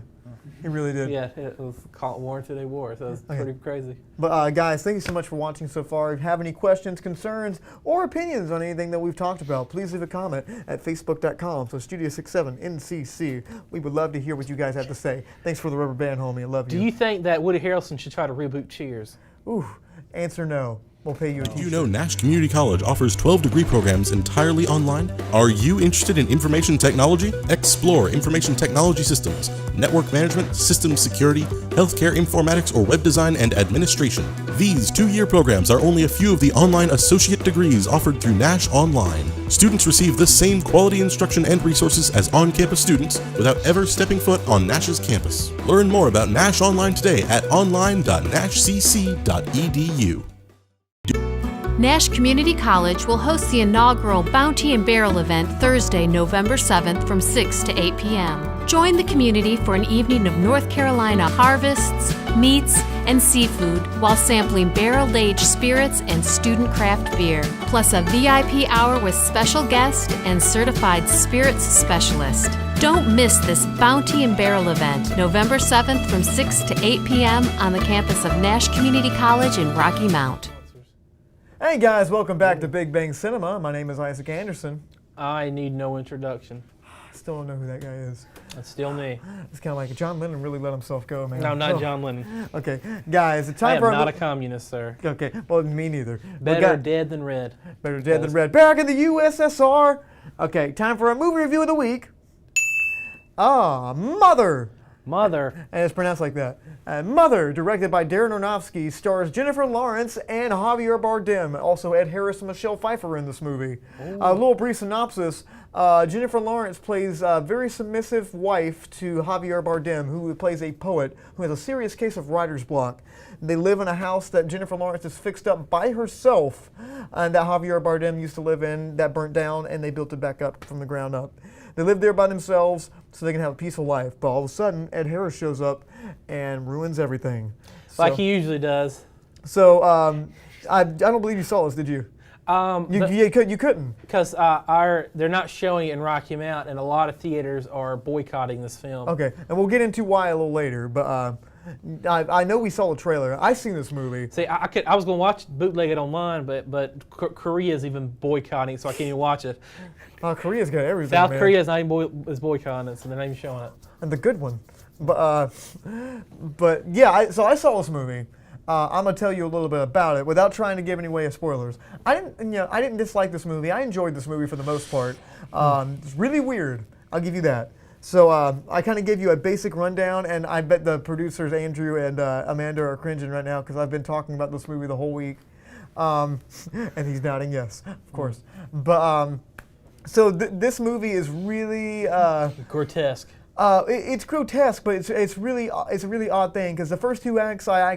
he really did. Yeah, it was warranted a war, so it's pretty crazy. But guys, thank you so much for watching so far. If you have any questions, concerns, or opinions on anything that we've talked about, please leave a comment at facebook.com. So Studio67NCC. We would love to hear what you guys have to say. Thanks for the rubber band, homie. I love you. Do you think that Woody Harrelson should try to reboot Cheers? Ooh, answer no. We'll pay you a Do you know Nash Community College offers 12 degree programs entirely online? Are you interested in information technology? Explore information technology systems, network management, systems security, healthcare informatics, or web design and administration. These 2-year programs are only a few of the online associate degrees offered through Nash Online. Students receive the same quality instruction and resources as on-campus students without ever stepping foot on Nash's campus. Learn more about Nash Online today at online.nashcc.edu. Nash Community College will host the inaugural Bounty and Barrel event Thursday, November 7th from 6 to 8 p.m. Join the community for an evening of North Carolina harvests, meats, and seafood while sampling barrel-aged spirits and student craft beer, plus a VIP hour with special guest and certified spirits specialist. Don't miss this Bounty and Barrel event, November 7th from 6 to 8 p.m. on the campus of Nash Community College in Rocky Mount. Hey guys, welcome back to Big Bang Cinema. My name is Isaac Anderson. I need no introduction. I still don't know who that guy is. That's still me. It's kind of like John Lennon really let himself go, man. No, I'm not Oh. John Lennon. Okay, guys, it's time I am for not a communist, sir. Okay, well, me neither. Better dead than red. Better dead than red. Back in the USSR. Okay, time for a movie review of the week. Mother. Mother. And it's pronounced like that. Mother, directed by Darren Aronofsky, stars Jennifer Lawrence and Javier Bardem. Also Ed Harris and Michelle Pfeiffer in this movie. A little brief synopsis. Jennifer Lawrence plays a very submissive wife to Javier Bardem, who plays a poet who has a serious case of writer's block. They live in a house that Jennifer Lawrence has fixed up by herself, and that Javier Bardem used to live in, that burnt down, and they built it back up from the ground up. They live there by themselves so they can have a peaceful life. But all of a sudden, Ed Harris shows up and ruins everything. Like he usually does. So I don't believe you saw this, did you? You couldn't. Because they're not showing it in Rocky Mount, and a lot of theaters are boycotting this film. Okay, and we'll get into why a little later, but I know we saw the trailer. I seen this movie. See, I was going to watch bootleg it online, but Korea's even boycotting it, so I can't even watch it. Korea's got everything, South man. Korea's not even is boycotting it, so they're not even showing it. And the good one. But yeah, so I saw this movie. I'm gonna tell you a little bit about it without trying to give any away spoilers. I didn't dislike this movie. I enjoyed this movie for the most part. It's really weird. I'll give you that. So I kind of gave you a basic rundown, and I bet the producers Andrew and Amanda are cringing right now because I've been talking about this movie the whole week, and he's nodding yes, of course. But so this movie is really grotesque. It's grotesque, but it's a really odd thing because the first two acts I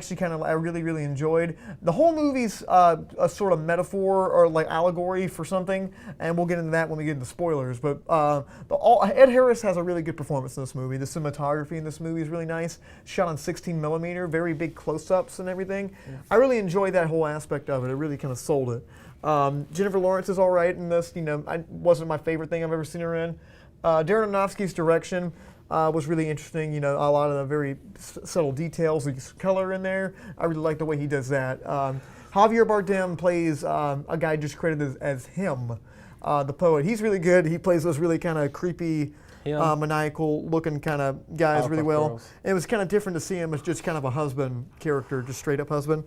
really enjoyed. The whole movie's a sort of metaphor or like allegory for something, and we'll get into that when we get into spoilers. But Ed Harris has a really good performance in this movie. The cinematography in this movie is really nice, shot on 16mm, very big close-ups and everything. Yeah. I really enjoyed that whole aspect of it. It really kind of sold it. Jennifer Lawrence is all right in this. Wasn't my favorite thing I've ever seen her in. Darren Aronofsky's direction was really interesting. A lot of the very subtle details, the color in there. I really like the way he does that. Javier Bardem plays a guy just credited as him, the poet. He's really good. He plays those really kind of creepy, maniacal-looking kind of guys really well. Girls. It was kind of different to see him as just kind of a husband character, just straight-up husband.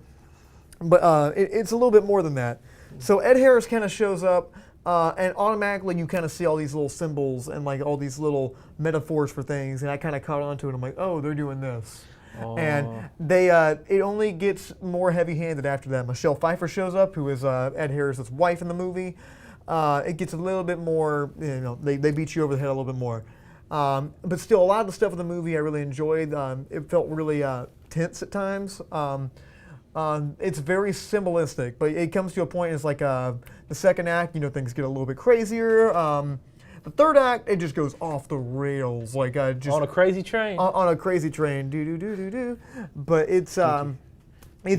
But it's a little bit more than that. So Ed Harris kind of shows up. And automatically you kind of see all these little symbols and like all these little metaphors for things, and I kind of caught on to it. I'm like, oh, they're doing this. And it only gets more heavy-handed after that. Michelle Pfeiffer shows up, who is Ed Harris's wife in the movie. It gets a little bit more, they beat you over the head a little bit more. But still, a lot of the stuff in the movie I really enjoyed. It felt really tense at times. It's very symbolistic, but it comes to a point, it's like the second act, things get a little bit crazier. The third act, it just goes off the rails, like just on a crazy train. On a crazy train, do. But it's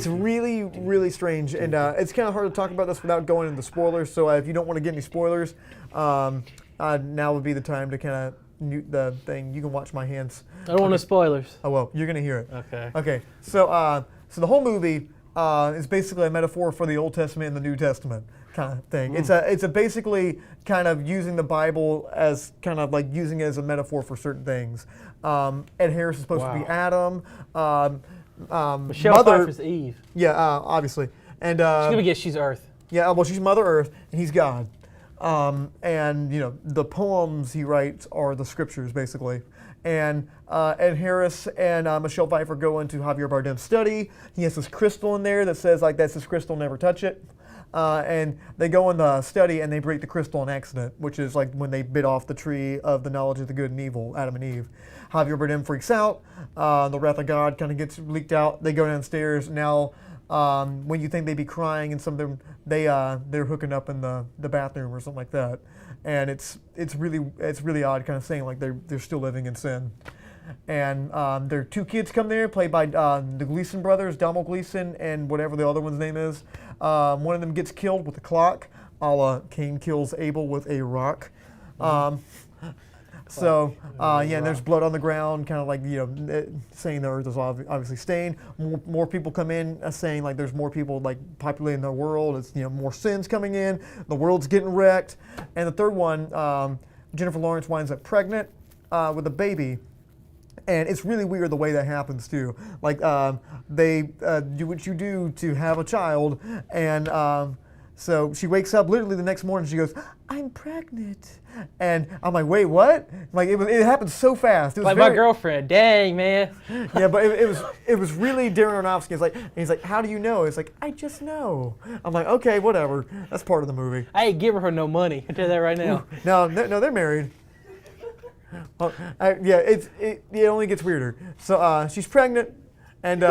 really, really strange, and it's kind of hard to talk about this without going into spoilers. So if you don't want to get any spoilers, now would be the time to kind of mute the thing. You can watch my hands. I don't want no spoilers. Oh well, you're gonna hear it. Okay. Okay. So the whole movie is basically a metaphor for the Old Testament and the New Testament kind of thing. It's a basically kind of using the Bible as kind of like using it as a metaphor for certain things. Ed Harris is supposed to be Adam. Michelle Pfeiffer's Eve. Yeah, obviously. And she's gonna guess she's Earth. Yeah, well, she's Mother Earth, and he's God. And the poems he writes are the scriptures, basically. And Ed Harris and Michelle Pfeiffer go into Javier Bardem's study. He has this crystal in there that says, like, that's his crystal, never touch it. And they go in the study and they break the crystal on accident, which is like when they bit off the tree of the knowledge of the good and evil, Adam and Eve. Javier Bardem freaks out. The wrath of God kind of gets leaked out. They go downstairs. Now, when you think they'd be crying and some of them, they're hooking up in the bathroom or something like that. And it's really odd, kind of saying like they're still living in sin. And their two kids come there, played by the Gleason brothers, Donald Gleason and whatever the other one's name is. One of them gets killed with a clock, a la Cain kills Abel with a rock. So, and there's blood on the ground, kind of like, saying the earth is obviously stained. More people come in saying, like, there's more people, like, populating the world. It's, more sins coming in. The world's getting wrecked. And the third one, Jennifer Lawrence winds up pregnant with a baby. And it's really weird the way that happens, too. Like, they do what you do to have a child, and so she wakes up literally the next morning. She goes, "I'm pregnant," and I'm like, "Wait, what?" Like it happened so fast. It was like my girlfriend. Dang, man. Yeah, but it was really Darren Aronofsky. He's like, "How do you know?" It's like, "I just know." I'm like, "Okay, whatever. That's part of the movie." I ain't giving her no money. I tell you that right now. No, they're married. Well, it only gets weirder. So she's pregnant, and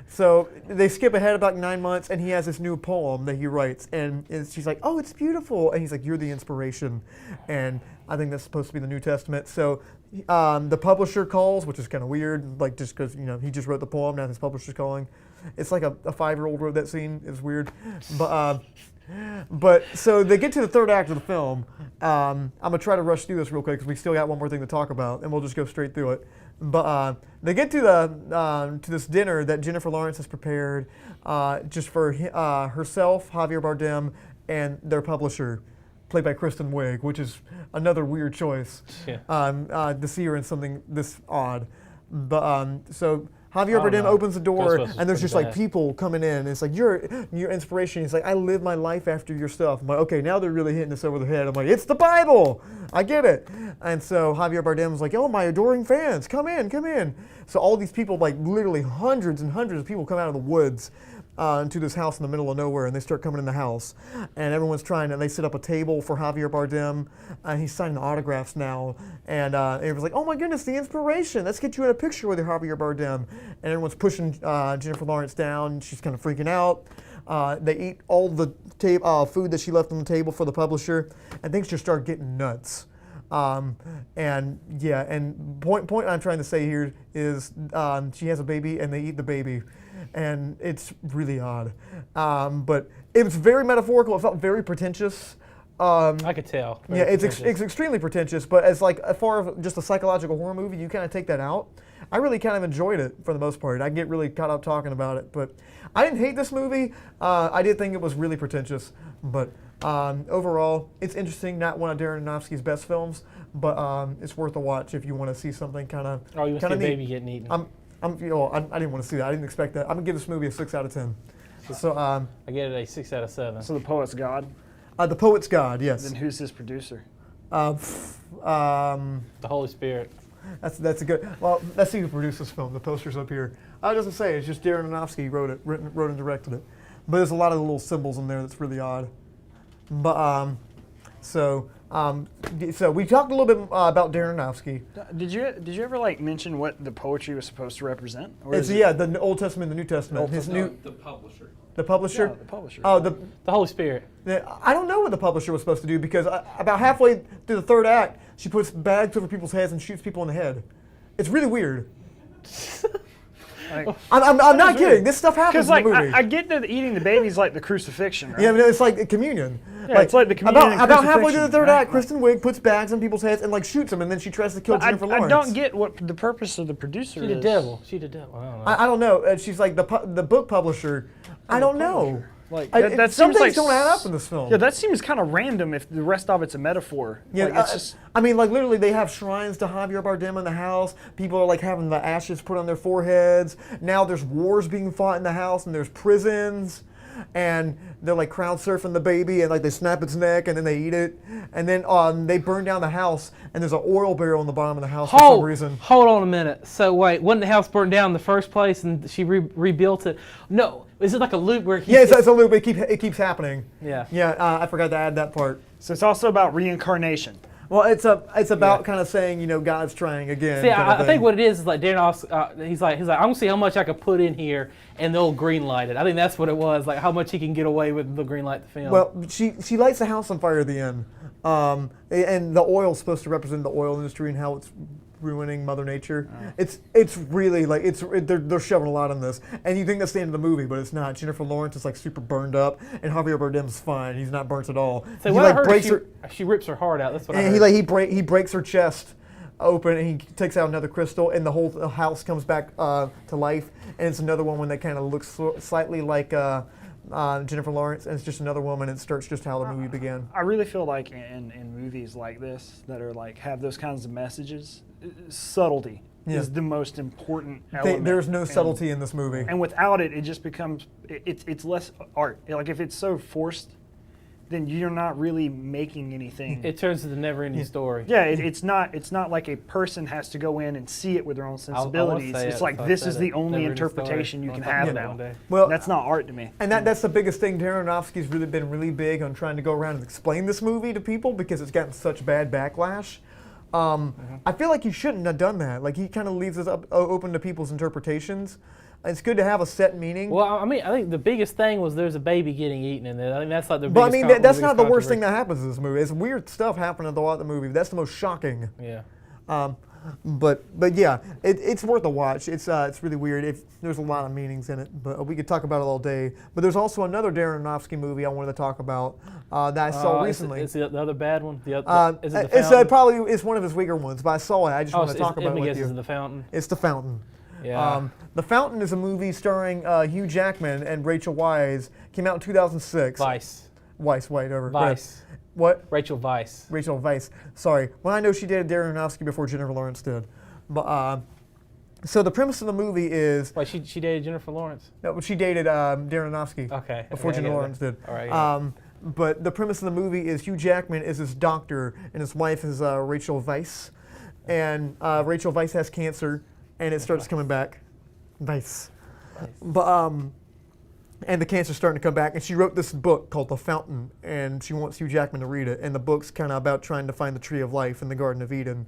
so they skip ahead about 9 months, and he has this new poem that he writes, and she's like, "Oh, it's beautiful," and he's like, "You're the inspiration," and I think that's supposed to be the New Testament. So the publisher calls, which is kind of weird, like just because he just wrote the poem, now his publisher's calling. It's like a 5-year-old wrote that scene. It's weird, but so they get to the third act of the film. I'm gonna try to rush through this real quick because we still got one more thing to talk about, and we'll just go straight through it. But they get to this dinner that Jennifer Lawrence has prepared just for herself, Javier Bardem, and their publisher, played by Kristen Wiig, which is another weird choice to see her in something this odd. But so Javier Bardem opens the door, and there's just like people coming in. It's like, you're inspiration. He's like, I live my life after your stuff. I'm like, okay, now they're really hitting us over the head. I'm like, it's the Bible. I get it. And so Javier Bardem's like, oh, my adoring fans, come in, come in. So all these people, like literally hundreds and hundreds of people come out of the woods into this house in the middle of nowhere, and they start coming in the house, and everyone's and they set up a table for Javier Bardem, and he's signing autographs now, and everyone's like, oh my goodness, the inspiration, let's get you in a picture with Javier Bardem, and everyone's pushing Jennifer Lawrence down. She's kind of freaking out. They eat all the food that she left on the table for the publisher, and things just start getting nuts. And point I'm trying to say here is she has a baby, and they eat the baby. And it's really odd. But it was very metaphorical. It felt very pretentious. I could tell. It's extremely pretentious, but as far as just a psychological horror movie, you kind of take that out. I really kind of enjoyed it for the most part. I get really caught up talking about it, but I didn't hate this movie. I did think it was really pretentious, but overall, it's interesting. Not one of Darren Aronofsky's best films, but it's worth a watch if you want to see something kind of. Oh, you want to see a baby getting eaten? I didn't want to see that. I didn't expect that. I'm gonna give this movie a 6 out of 10. So I get it a 6 out of 7. So the poet's God. The poet's God, yes. Then who's his producer? The Holy Spirit. That's a good. Well, let's see who produced this film. The poster's up here. It doesn't say. It's just Darren Aronofsky wrote and directed it. But there's a lot of little symbols in there that's really odd. But so we talked a little bit about Darren Aronofsky. Did you ever mention what the poetry was supposed to represent? Or it's the Old Testament, the New Testament. The publisher. The publisher? Yeah, the publisher. Oh, the Holy Spirit. I don't know what the publisher was supposed to do because about halfway through the third act, she puts bags over people's heads and shoots people in the head. It's really weird. I'm not kidding. This stuff happens in the movie. I get that eating the baby's like the crucifixion, right? Yeah, it's like communion. Yeah, it's like the communion. About halfway through the third act, Kristen Wiig puts bags on people's heads and shoots them, and then she tries to kill Jennifer Lawrence. I don't get what the purpose of the producer is. She's the devil. She's the devil. I don't know. She's like the book publisher. I don't know. That some seems things don't add up in this film. Yeah, that seems kind of random if the rest of it's a metaphor. Yeah, it's just. I mean, literally, they have shrines to Javier Bardem in the house. People are having the ashes put on their foreheads. Now there's wars being fought in the house, and there's prisons, and they're crowd surfing the baby, and they snap its neck, and then they eat it, and then they burn down the house, and there's an oil barrel in the bottom of the house for some reason. Hold on a minute. So wait, wasn't the house burned down in the first place, and she rebuilt it? No. Is it like a loop where it's a loop. It keeps happening. Yeah. Yeah, I forgot to add that part. So it's also about reincarnation. Well, it's about kind of saying, God's trying again. See, I think what it is Darren, he's like, I'm gonna see how much I could put in here, and they'll green light it. I think that's what it was, how much he can get away with the green light the film. Well, she lights the house on fire at the end, and the oil's supposed to represent the oil industry and how it's ruining Mother Nature. It's really they're shoving a lot on this, and you think that's the end of the movie, but it's not. Jennifer Lawrence is super burned up, and Javier Bardem's fine. He's not burnt at all. So she rips her heart out. That's what I heard. He breaks her chest, open, and he takes out another crystal, and the whole house comes back to life. And it's another woman that kind of looks slightly like Jennifer Lawrence, and it's just another woman. And it starts just how the movie began. I really feel like in movies like this that are like have those kinds of messages, subtlety is the most important element. There's no subtlety in this movie, and without it, it just becomes it's less art. Like if it's so forced, then you're not really making anything. It turns into the never-ending story. Yeah, it's not like a person has to go in and see it with their own sensibilities. It's like this is the only interpretation you can have now. Well, that's not art to me. And that's the biggest thing. Darren Aronofsky's been really big on trying to go around and explain this movie to people because it's gotten such bad backlash. I feel like he shouldn't have done that. Like he kind of leaves us open to people's interpretations. It's good to have a set meaning. Well, I mean, I think the biggest thing was there's a baby getting eaten in there. I mean, that's like the biggest. But I mean, that's not the worst thing that happens in this movie. It's weird stuff happening throughout the movie. That's the most shocking. Yeah. But yeah, it's worth a watch. It's really weird. There's a lot of meanings in it, but we could talk about it all day. But there's also another Darren Aronofsky movie I wanted to talk about that I saw recently. Is the other bad one? Is it The Fountain? It's one of his weaker ones, but I saw it. I just want to talk about it with you. Is it The Fountain? It's The Fountain. Yeah. The Fountain is a movie starring Hugh Jackman and Rachel Weisz. Came out in 2006. Weisz, whatever. Weisz. What? Rachel Weisz. Rachel Weisz. Sorry. Well, I know she dated Darren Aronofsky before Jennifer Lawrence did. But so the premise of the movie is. Wait, she dated Jennifer Lawrence? No, she dated Darren Aronofsky. Okay. Before Jennifer Lawrence did. All right. But the premise of the movie is Hugh Jackman is his doctor, and his wife is Rachel Weisz, and Rachel Weisz has cancer, and it starts coming back. Weisz. But and the cancer's starting to come back, and she wrote this book called The Fountain, and she wants Hugh Jackman to read it. And the book's kind of about trying to find the tree of life in the Garden of Eden,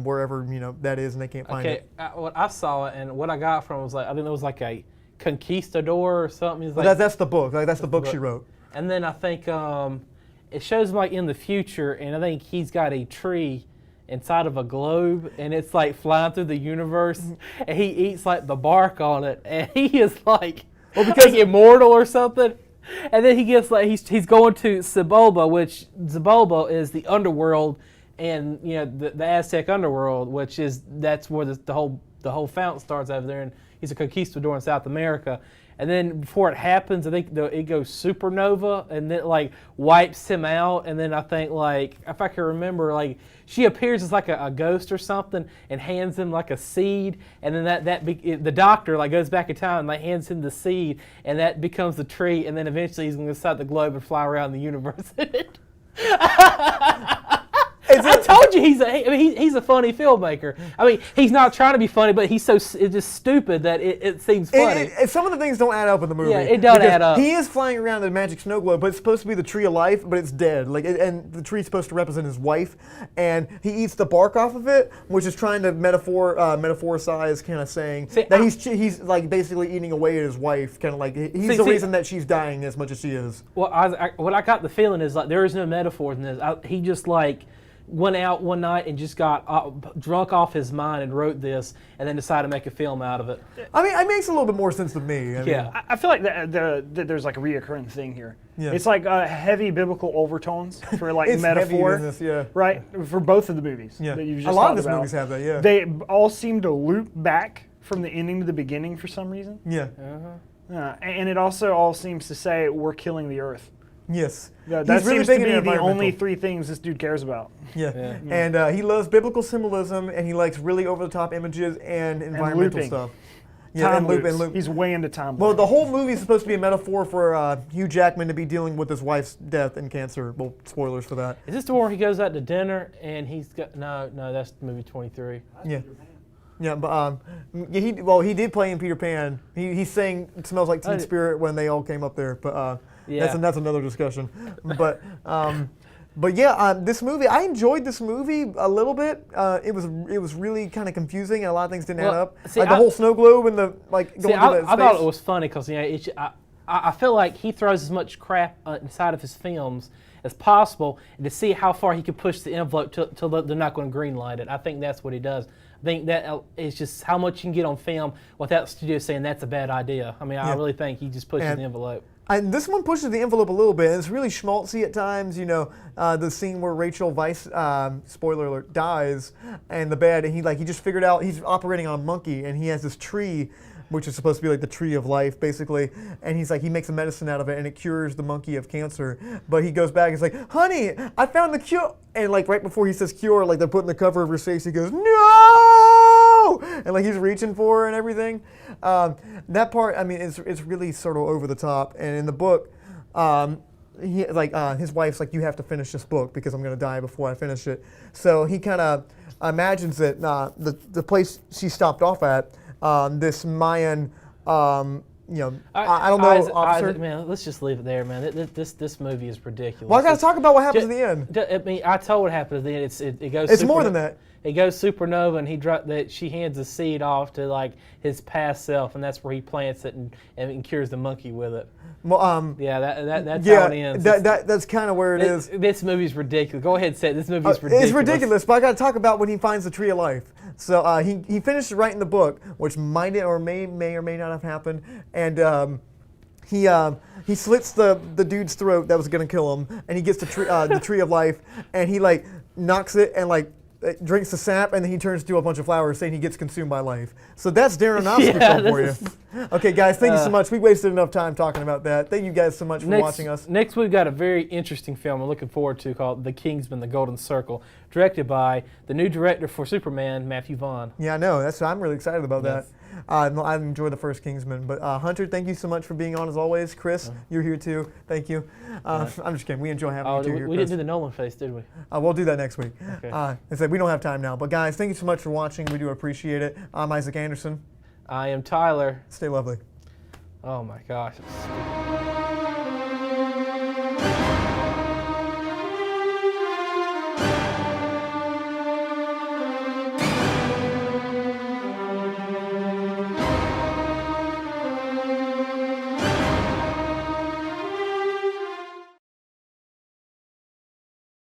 wherever that is, and they can't find it. What I saw it, and what I got from it was like, I think it was like a conquistador or something. Well, that's the book. Like that's the book she wrote. And then I think it shows him like in the future, and I think he's got a tree inside of a globe, and it's like flying through the universe, and he eats like the bark on it, and he is like. Well, because like immortal or something, and then he gets like he's going to Xibalba, which Xibalba is the underworld, and the Aztec underworld, that's where the whole fountain starts over there, and he's a conquistador in South America. And then before it happens, I think it goes supernova, and then like wipes him out. And then I think like if I can remember, like she appears as like a ghost or something, and hands him like a seed. And then the doctor like goes back in time and like hands him the seed, and that becomes the tree. And then eventually he's going to decide the globe and fly around the universe in it. I told you he's a funny filmmaker. I mean, he's not trying to be funny, but it's just stupid that it seems funny. Some of the things don't add up in the movie. Yeah, it doesn't add up. He is flying around the magic snow globe, but it's supposed to be the tree of life, but it's dead. And the tree's supposed to represent his wife, and he eats the bark off of it, which is trying to metaphoricize, kind of saying that he's like basically eating away at his wife, kind of like he's the reason that she's dying as much as she is. Well, what I got the feeling is like there is no metaphor in this. He just like went out one night and just got drunk off his mind and wrote this, and then decided to make a film out of it. I mean, it makes a little bit more sense to me. I feel like there's like a reoccurring thing here. Yeah. It's like heavy biblical overtones for like metaphor, right? For both of the movies. Yeah, that you've just a lot of these movies have that. Yeah, they all seem to loop back from the ending to the beginning for some reason. Yeah, and it also all seems to say we're killing the earth. Yes. That seems to be the only three things this dude cares about. Yeah. And he loves biblical symbolism, and he likes really over-the-top images and environmental stuff. Yeah, and loop. He's way into time. Well, the whole movie is supposed to be a metaphor for Hugh Jackman to be dealing with his wife's death and cancer. Well, spoilers for that. Is this the one where he goes out to dinner and he's got no? That's movie 23. Yeah. Yeah, but he did play in Peter Pan. He sang "It Smells Like Teen Spirit" when they all came up there, but that's another discussion. But yeah, this movie, I enjoyed this movie a little bit. It was really kind of confusing, and a lot of things didn't add up. The whole snow globe and the going to the space. I thought it was funny because I feel like he throws as much crap inside of his films as possible, and to see how far he can push the envelope till they're not going to greenlight it. I think that's what he does. I think that is just how much you can get on film without studios saying that's a bad idea. I mean, I really think he just pushes the envelope. This one pushes the envelope a little bit. It's really schmaltzy at times, you know. The scene where Rachel Weisz, spoiler alert, dies, and the bed, and he just figured out he's operating on a monkey, and he has this tree, which is supposed to be like the tree of life, basically. And he's like, he makes a medicine out of it, and it cures the monkey of cancer. But he goes back, and he's like, honey, I found the cure. And like right before he says cure, like they're putting the cover of her face, he goes, no! And like he's reaching for her and everything. That part, I mean, it's really sort of over the top. And in the book, his wife's like, you have to finish this book because I'm going to die before I finish it. So he kind of imagines that the place she stopped off at, this Mayan, I don't know, officer. Man, let's just leave it there, man. This movie is ridiculous. Well, I got to talk about what happens at the end. I mean, I told what happens at the end. It goes. It's more than that. It goes supernova, and she hands a seed off to like his past self, and that's where he plants it and cures the monkey with it. Well, yeah, that's how it ends. That's kind of where it is. This movie's ridiculous. Go ahead, say it. This movie's ridiculous. It's ridiculous, but I got to talk about when he finds the tree of life. So he finishes writing the book, which might or may not have happened, and he slits the dude's throat that was gonna kill him, and he gets the tree of life, and he like knocks it and like drinks the sap, and then he turns to a bunch of flowers, saying he gets consumed by life. So that's Darren Aronofsky for you. Okay, guys, thank you so much. We wasted enough time talking about that. Thank you guys so much for watching us. Next, we've got a very interesting film I'm looking forward to called The Kingsman: The Golden Circle, directed by the new director for Superman, Matthew Vaughn. Yeah, I know. I'm really excited about that. I enjoyed the first Kingsman. But Hunter, thank you so much for being on as always. Chris, you're here too. Thank you. I'm just kidding. We enjoy having you two here, We didn't do the Nolan face, did we? We'll do that next week. Okay. We don't have time now. But guys, thank you so much for watching. We do appreciate it. I'm Isaac Anderson. I am Tyler. Stay lovely. Oh my gosh.